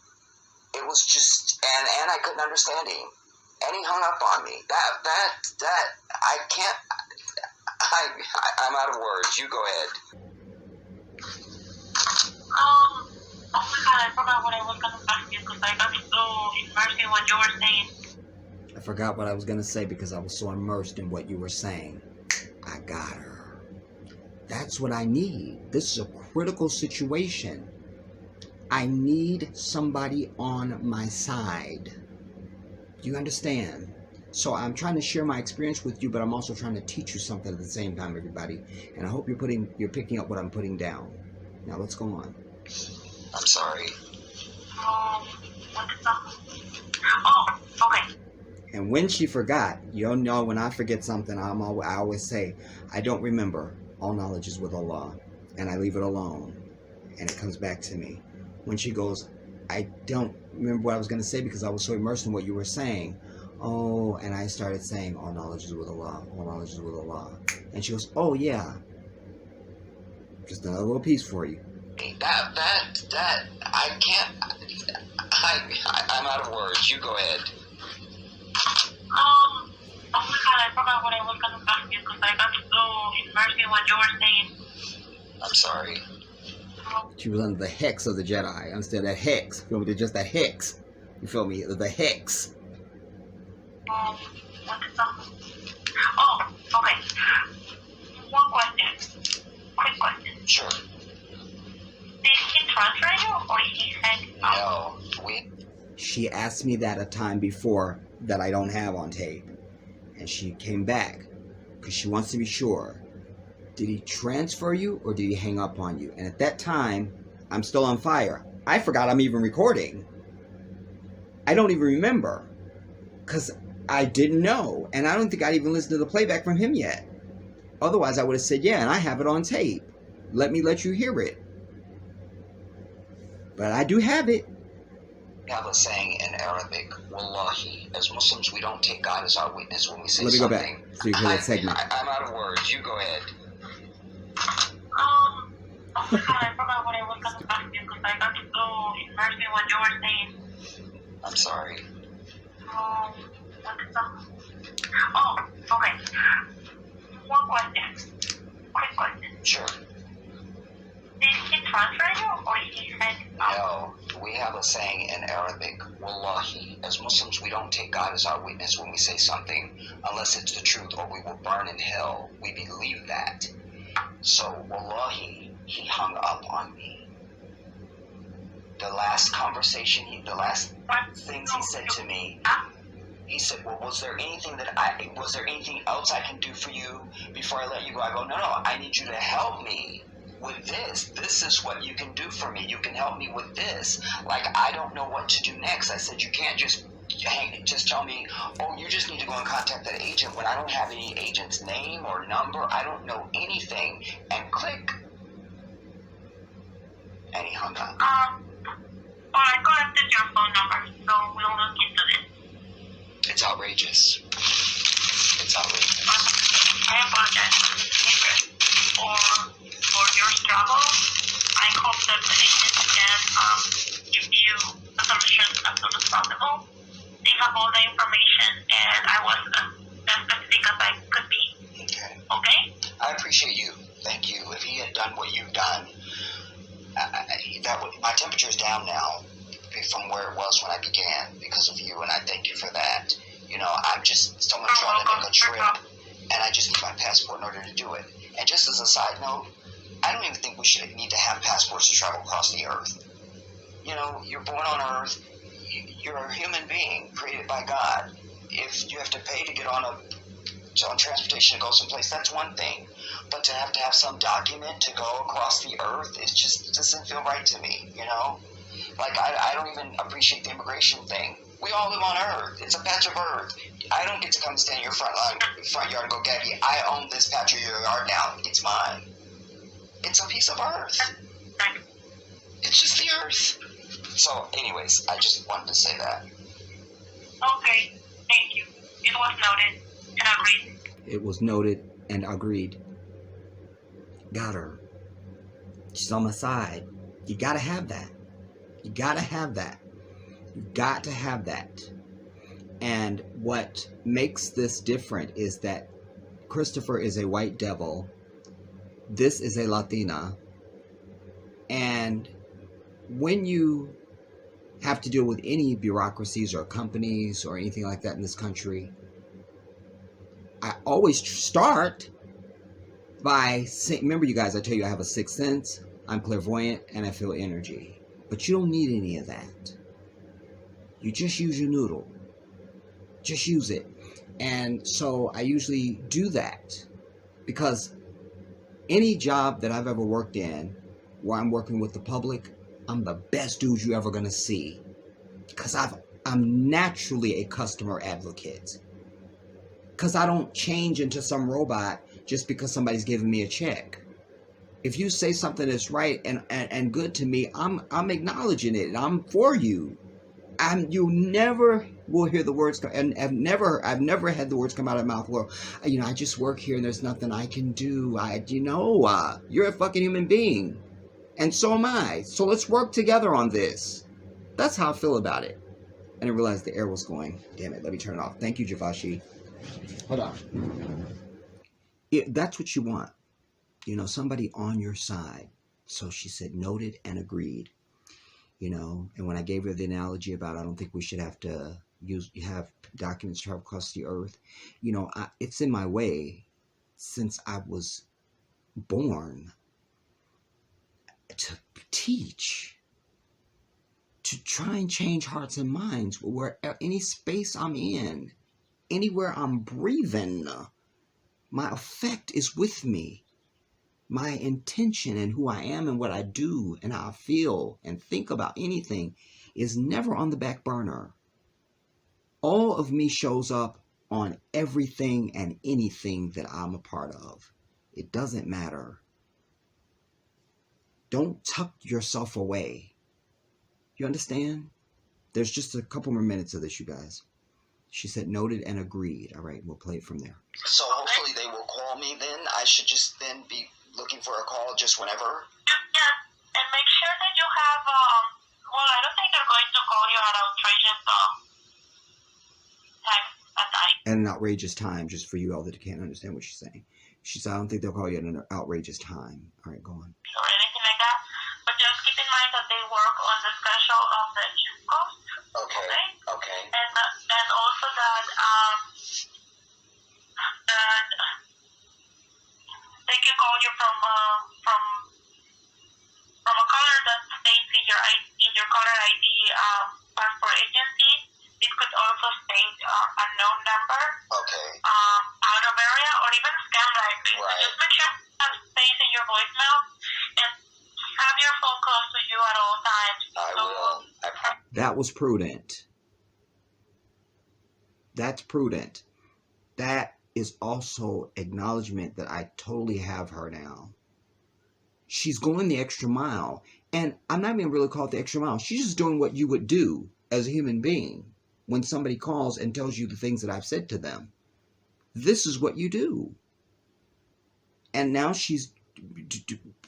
It was just, and I couldn't understand him. And he hung up on me. That, I can't, I'm out of words. You go ahead. Oh my God, I forgot what I was going to ask you because I got so immersed in what you were saying. I forgot what I was going to say because I was so immersed in what you were saying. I got her. That's what I need. This is a critical situation. I need somebody on my side. Do you understand? So I'm trying to share my experience with you, but I'm also trying to teach you something at the same time, everybody. And I hope you're picking up what I'm putting down. Now let's go on. I'm sorry. Oh, okay. And when she forgot, you'll know when I forget something, I always say, I don't remember. All knowledge is with Allah. And I leave it alone. And it comes back to me. When she goes, I don't remember what I was going to say because I was so immersed in what you were saying. Oh, and I started saying, all knowledge is with Allah. All knowledge is with Allah. And she goes, oh, yeah. Just another little piece for you. That, I can't, I'm out of words. You go ahead. Oh my God, I forgot what I was going to ask you because I got so immersed in what you were saying. I'm sorry. She was under the hex of the Jedi. Instead of that hex. You feel me? Just that hex. You feel me? The hex. What is that? Oh, okay. One question. Quick question. Sure. Did he transfer you or he sent? No, She asked me that a time before that I don't have on tape. And she came back because she wants to be sure. Did he transfer you or did he hang up on you? And at that time, I'm still on fire. I forgot I'm even recording. I don't even remember because I didn't know. And I don't think I'd even listened to the playback from him yet. Otherwise, I would have said, yeah, and I have it on tape. Let me let you hear it. But I do have it. We have a saying in Arabic, Wallahi, as Muslims, we don't take God as our witness when we say Let me something. go back so you can hear that segment. I'm out of words. You go ahead. Oh my God, I forgot what I was going to ask you because I got so immersed in what you were saying. I'm sorry. What is that? Oh, okay. One question. Quick question. Sure. Did he transfer you or he sent? No, we have a saying in Arabic, Wallahi, as Muslims, we don't take God as our witness when we say something, unless it's the truth or we will burn in hell. We believe that. So, Wallahi, he hung up on me. The last conversation, the last things he said to me, he said, well, was there anything else I can do for you before I let you go? I go, no, I need you to help me with this. This is what you can do for me. You can help me with this. Like, I don't know what to do next. I said, you can't just tell me, oh, you just need to go and contact that agent when I don't have any agent's name or number. I don't know anything. And click. And he hung up. Well, I collected your phone number, so we'll look into this. It's outrageous. It's outrageous. I apologize for your struggle. I hope that the agent can give you a solution as soon as possible. They have all the information, and I was as specific as I could be. Okay. Okay? I appreciate you. Thank you. If he had done what you've done, my temperature's down now from where it was when I began because of you, and I thank you for that. You know, I'm just someone trying to make a trip, and I just need my passport in order to do it. And just as a side note, I don't even think we should need to have passports to travel across the earth. You know, you're born on earth, you're a human being created by God. If you have to pay to get on transportation to go someplace, that's one thing. But to have some document to go across the earth, it doesn't feel right to me, you know? Like, I don't even appreciate the immigration thing. We all live on earth. It's a patch of earth. I don't get to come stand in your front yard and go, Gabby, I own this patch of your yard now. It's mine. It's a piece of earth. It's just the earth. So, anyways, I just wanted to say that. Okay, thank you. It was noted and agreed. It was noted and agreed. Got her. She's on my side. You gotta have that. You gotta have that. You got to have that. And what makes this different is that Christopher is a white devil. This is a Latina. And when you have to deal with any bureaucracies or companies or anything like that in this country, I always start by saying, remember you guys, I tell you I have a sixth sense, I'm clairvoyant, and I feel energy. But you don't need any of that. You just use your noodle. Just use it. And so I usually do that because any job that I've ever worked in where I'm working with the public, I'm the best dude you're ever going to see because I'm naturally a customer advocate. Because I don't change into some robot just because somebody's giving me a check. If you say something that's right and good to me, I'm acknowledging it and I'm for you. You never will hear the words, and I've never had the words come out of my mouth, well, you know, I just work here and there's nothing I can do. You're a fucking human being. And so am I. So let's work together on this. That's how I feel about it. And I realized the air was going. Damn it, let me turn it off. Thank you, Javashi. Hold on. That's what you want. somebody on your side. So she said, noted and agreed. And when I gave her the analogy about I don't think we should have to have documents travel across the earth, it's in my way since I was born to teach, to try and change hearts and minds where any space I'm in, anywhere I'm breathing, my effect is with me. My intention and who I am and what I do and how I feel and think about anything is never on the back burner. All of me shows up on everything and anything that I'm a part of. It doesn't matter. Don't tuck yourself away. You understand? There's just a couple more minutes of this, you guys. She said noted and agreed. All right, we'll play it from there. So hopefully they will call me then. I should just then be looking for a call just whenever? Yes, and make sure that you have, I don't think they're going to call you at outrageous time at night. At an outrageous time, just for you all that can't understand what she's saying. She said, I don't think they'll call you at an outrageous time. All right, go on. Or anything like that. But just keep in mind that they work on the schedule of the East Coast. Okay. And also that they can call you from a caller that states in your caller ID passport agency. It could also state a known number. Okay. Out of area or even scam likely. Right. So just make sure that stays in your voicemail and have your phone close to you at all times. I will. That was prudent. That's prudent. That is also acknowledgement that I totally have her now. She's going the extra mile. And I'm not even really called the extra mile. She's just doing what you would do as a human being when somebody calls and tells you the things that I've said to them. This is what you do. And now she's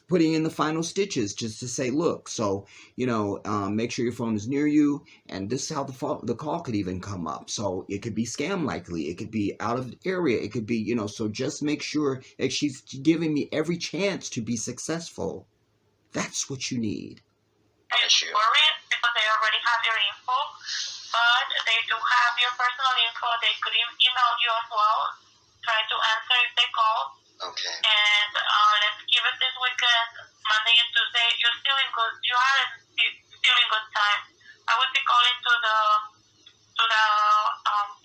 putting in the final stitches just to say, look, so, make sure your phone is near you. And this is how the call could even come up. So it could be scam likely. It could be out of the area. It could be, so just make sure that she's giving me every chance to be successful. That's what you need. Worried because they already have your info, but they do have your personal info. They could email you as well. Try to answer if they call. Okay. And let's give it this weekend, Monday and Tuesday. You are still in good time. I would be calling to the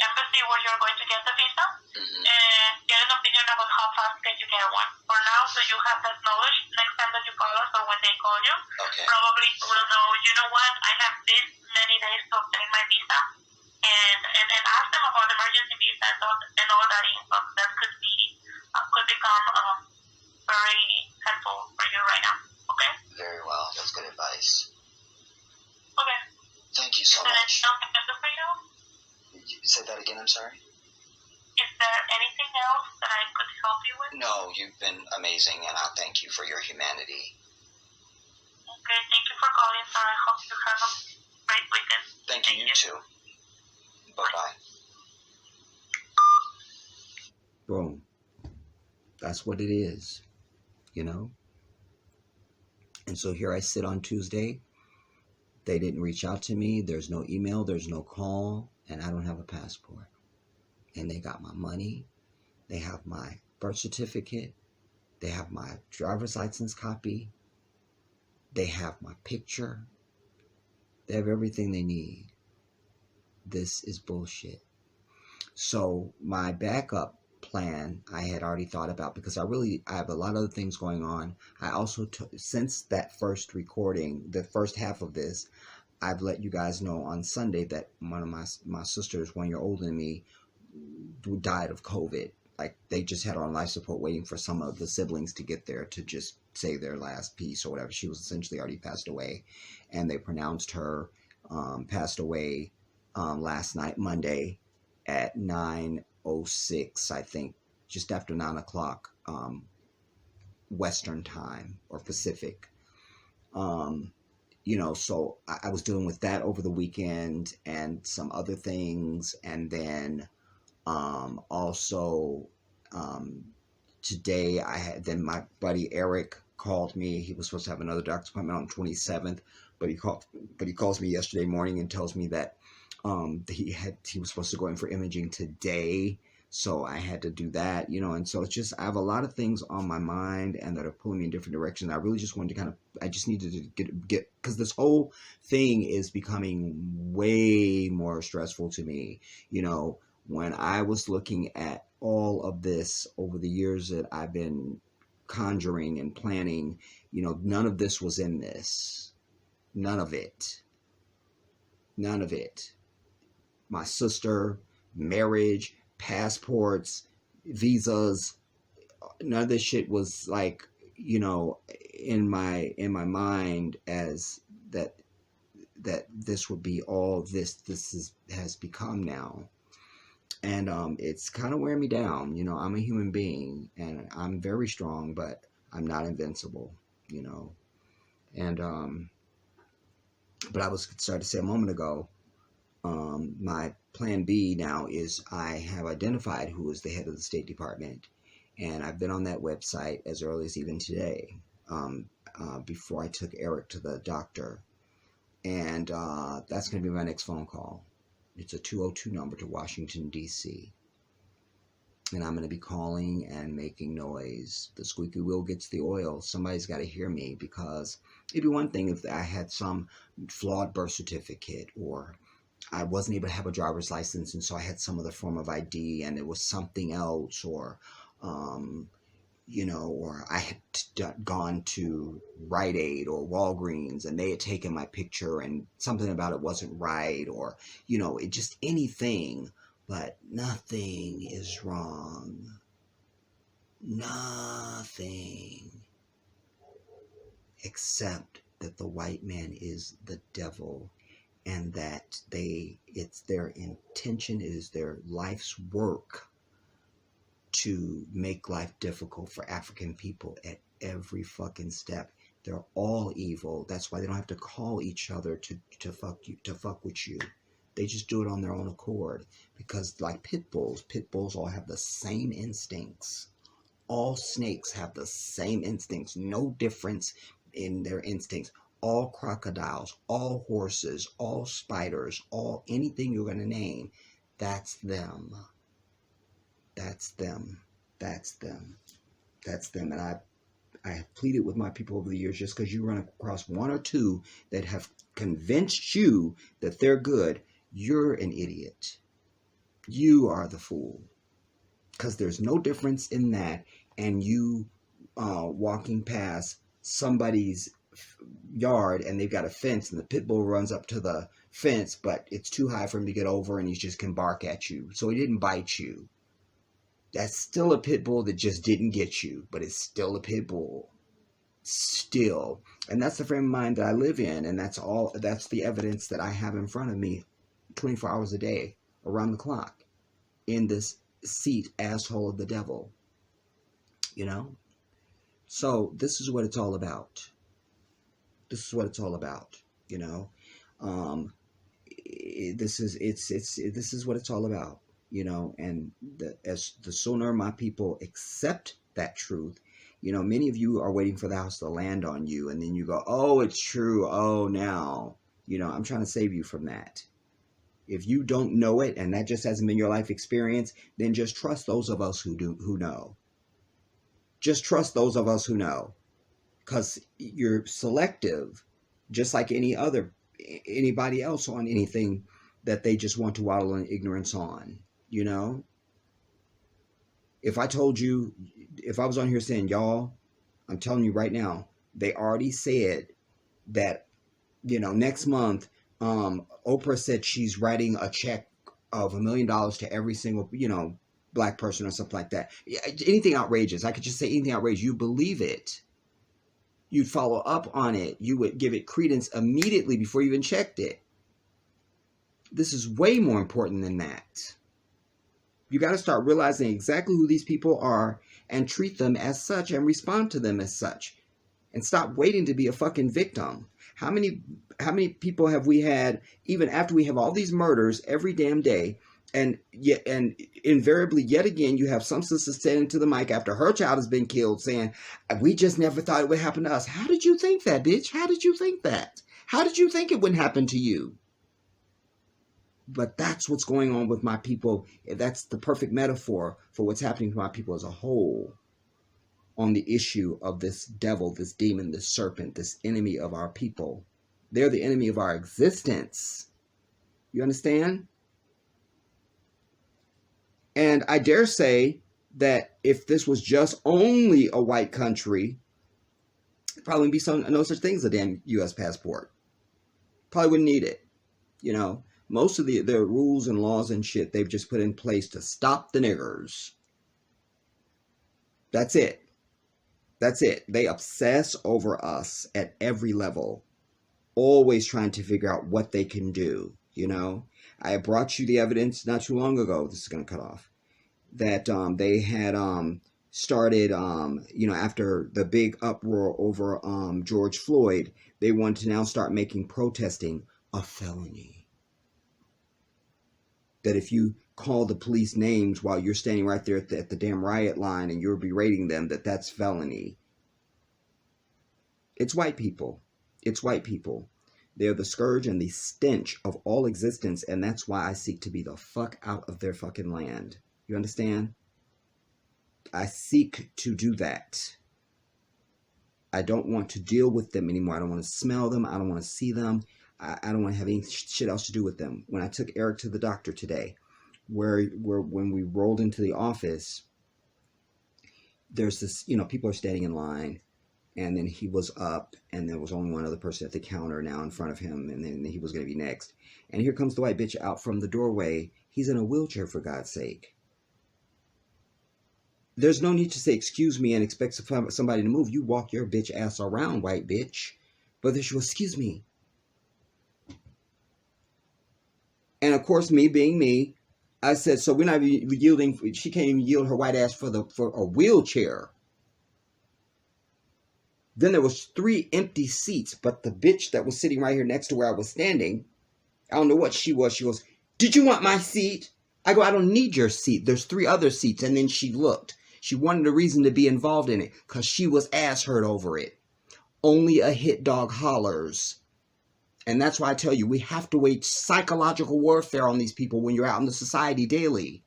embassy where you're going to get the visa and get an opinion about how fast can you get one. For now, so you have that knowledge. Next time that you call us or when they call you, probably you will know. You know what? I have this many days to obtain my visa, and ask them about emergency visa and all that info that could become very helpful for you right now. Okay. Very well. That's good advice. Okay. Thank you so much. Is there anything else for you? You said that again, I'm sorry? Is there anything else that I could help you with? No, you've been amazing, and I thank you for your humanity. Okay, thank you for calling, sir. I hope you have a great weekend. Thank you, you too. Bye-bye. Boom. That's what it is, And so here I sit on Tuesday. They didn't reach out to me. There's no email. There's no call. And I don't have a passport. And they got my money. They have my birth certificate. They have my driver's license copy. They have my picture. They have everything they need. This is bullshit. So my backup plan I had already thought about because I have a lot of other things going on. I also, since that first recording, the first half of this, I've let you guys know on Sunday that one of my sisters, 1 year older than me, died of COVID. Like they just had her on life support waiting for some of the siblings to get there to just say their last piece or whatever. She was essentially already passed away, and they pronounced her passed away last night, Monday, at 9:06, I think, just after 9 o'clock Western time or Pacific. So I was dealing with that over the weekend and some other things, and then also today then my buddy Eric called me. He was supposed to have another doctor's appointment on the 27th, but he calls me yesterday morning and tells me that he was supposed to go in for imaging today. So I had to do that, and so it's just, I have a lot of things on my mind and that are pulling me in different directions. I really just wanted to I just needed to get, because this whole thing is becoming way more stressful to me. When I was looking at all of this over the years that I've been conjuring and planning, none of this was in this. None of it. None of it. My sister, marriage, passports, visas, none of this shit was like, in my mind as that this would be all this has become now. And it's kind of wearing me down. I'm a human being and I'm very strong, but I'm not invincible, and but I was starting to say a moment ago, my plan B now is I have identified who is the head of the State Department, and I've been on that website as early as even today, before I took Eric to the doctor, and that's going to be my next phone call. It's a 202 number to Washington, D.C., and I'm going to be calling and making noise. The squeaky wheel gets the oil. Somebody's got to hear me, because it'd be one thing if I had some flawed birth certificate, or I wasn't able to have a driver's license, and so I had some other form of ID, and it was something else, or, or I had gone to Rite Aid or Walgreens, and they had taken my picture, and something about it wasn't right, or, it just anything, but nothing is wrong. Nothing. Except that the white man is the devil, and that it's their intention, it is their life's work to make life difficult for African people at every fucking step. They're all evil. That's why they don't have to call each other to fuck with you. They just do it on their own accord, because like pit bulls all have the same instincts. All snakes have the same instincts. No difference in their instincts. All crocodiles, all horses, all spiders, all anything you're going to name, that's them. That's them. That's them. That's them. And I have pleaded with my people over the years, just because you run across one or two that have convinced you that they're good, you're an idiot. You are the fool. Because there's no difference in that and you walking past somebody's yard and they've got a fence and the pit bull runs up to the fence, but it's too high for him to get over and he just can bark at you. So he didn't bite you. That's still a pit bull that just didn't get you, but it's still a pit bull. Still. And that's the frame of mind that I live in, and that's the evidence that I have in front of me 24 hours a day, around the clock, in this seat asshole of the devil. So this is what it's all about. This is what it's all about. This is what it's all about. And as the sooner my people accept that truth, many of you are waiting for the house to land on you, and then you go, oh, it's true. Oh, now, I'm trying to save you from that. If you don't know it, and that just hasn't been your life experience, then just trust those of us who know. Just trust those of us who know, because you're selective, just like anybody else on anything that they just want to waddle in ignorance on. If I told you, if I was on here saying, y'all, I'm telling you right now, they already said that, next month, Oprah said she's writing a check of $1 million to every single, black person or something like that. Anything outrageous. I could just say anything outrageous. You believe it. You'd follow up on it. You would give it credence immediately before you even checked it. This is way more important than that. You got to start realizing exactly who these people are and treat them as such and respond to them as such. And stop waiting to be a fucking victim. How many people have we had, even after we have all these murders every damn day, And yet, and invariably, yet again, you have some sister standing to the mic after her child has been killed saying, we just never thought it would happen to us. How did you think that, bitch? How did you think that? How did you think it wouldn't happen to you? But that's what's going on with my people. That's the perfect metaphor for what's happening to my people as a whole on the issue of this devil, this demon, this serpent, this enemy of our people. They're the enemy of our existence. You understand? And I dare say that if this was just only a white country, probably be no such thing as a damn U.S. passport. Probably wouldn't need it. You know, most of the rules and laws and shit they've just put in place to stop the niggers. That's it. That's it. They obsess over us at every level, always trying to figure out what they can do. You know, I brought you the evidence not too long ago. This is going to cut off. That they had started, you know, after the big uproar over George Floyd, they wanted to now start making protesting a felony. That if you call the police names while you're standing right there at the damn riot line and you're berating them, that's felony. It's white people. It's white people. They're the scourge and the stench of all existence, and that's why I seek to be the fuck out of their fucking land. You understand? I seek to do that. I don't want to deal with them anymore. I don't want to smell them. I don't want to see them. I don't want to have any shit else to do with them. When I took Eric to the doctor today, when we rolled into the office, there's this, you know, people are standing in line, and then he was up, and there was only one other person at the counter now in front of him, and then he was going to be next. And here comes the white bitch out from the doorway. He's in a wheelchair, for God's sake. There's no need to say, excuse me, and expect somebody to move. You walk your bitch ass around, white bitch. But she was, excuse me. And of course, me being me, I said, so we're not yielding. She can't even yield her white ass for a wheelchair. Then there was 3 empty seats, but the bitch that was sitting right here next to where I was standing, I don't know what she was. She goes, did you want my seat? I go, I don't need your seat. There's 3 other seats. And then she looked. She wanted a reason to be involved in it because she was ass hurt over it. Only a hit dog hollers. And that's why I tell you, we have to wage psychological warfare on these people when you're out in the society daily.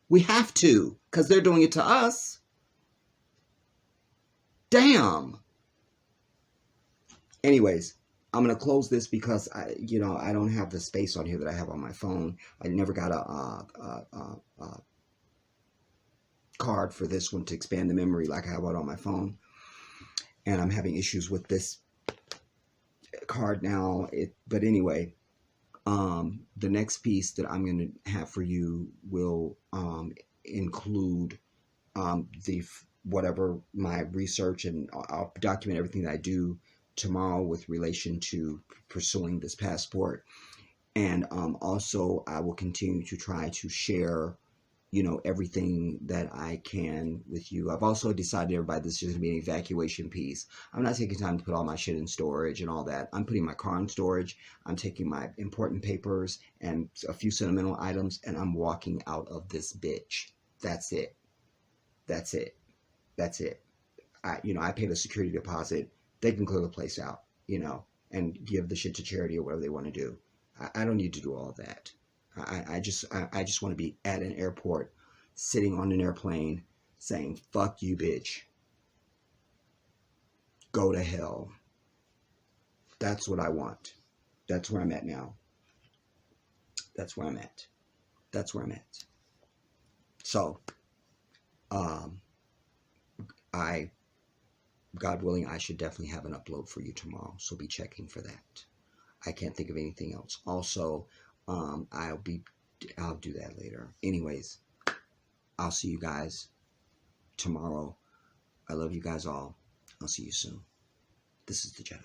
We have to, because they're doing it to us. Damn. Anyways, I'm going to close this because I don't have the space on here that I have on my phone. I never got a card for this one to expand the memory like I have it on my phone. And I'm having issues with this card now. But anyway, the next piece that I'm going to have for you will include whatever my research, and I'll document everything that I do tomorrow with relation to pursuing this passport. And also I will continue to try to share, you know, everything that I can with you. I've also decided, everybody, this is going to be an evacuation piece. I'm not taking time to put all my shit in storage and all that. I'm putting my car in storage. I'm taking my important papers and a few sentimental items, and I'm walking out of this bitch. That's it. That's it. That's it. I paid a security deposit. They can clear the place out, you know, and give the shit to charity or whatever they want to do. I don't need to do all of that. I just want to be at an airport, sitting on an airplane, saying, fuck you, bitch. Go to hell. That's what I want. That's where I'm at now. That's where I'm at. That's where I'm at. So, God willing, I should definitely have an upload for you tomorrow. So be checking for that. I can't think of anything else. Also, I'll do that later. Anyways, I'll see you guys tomorrow. I love you guys all. I'll see you soon. This is the Jedi.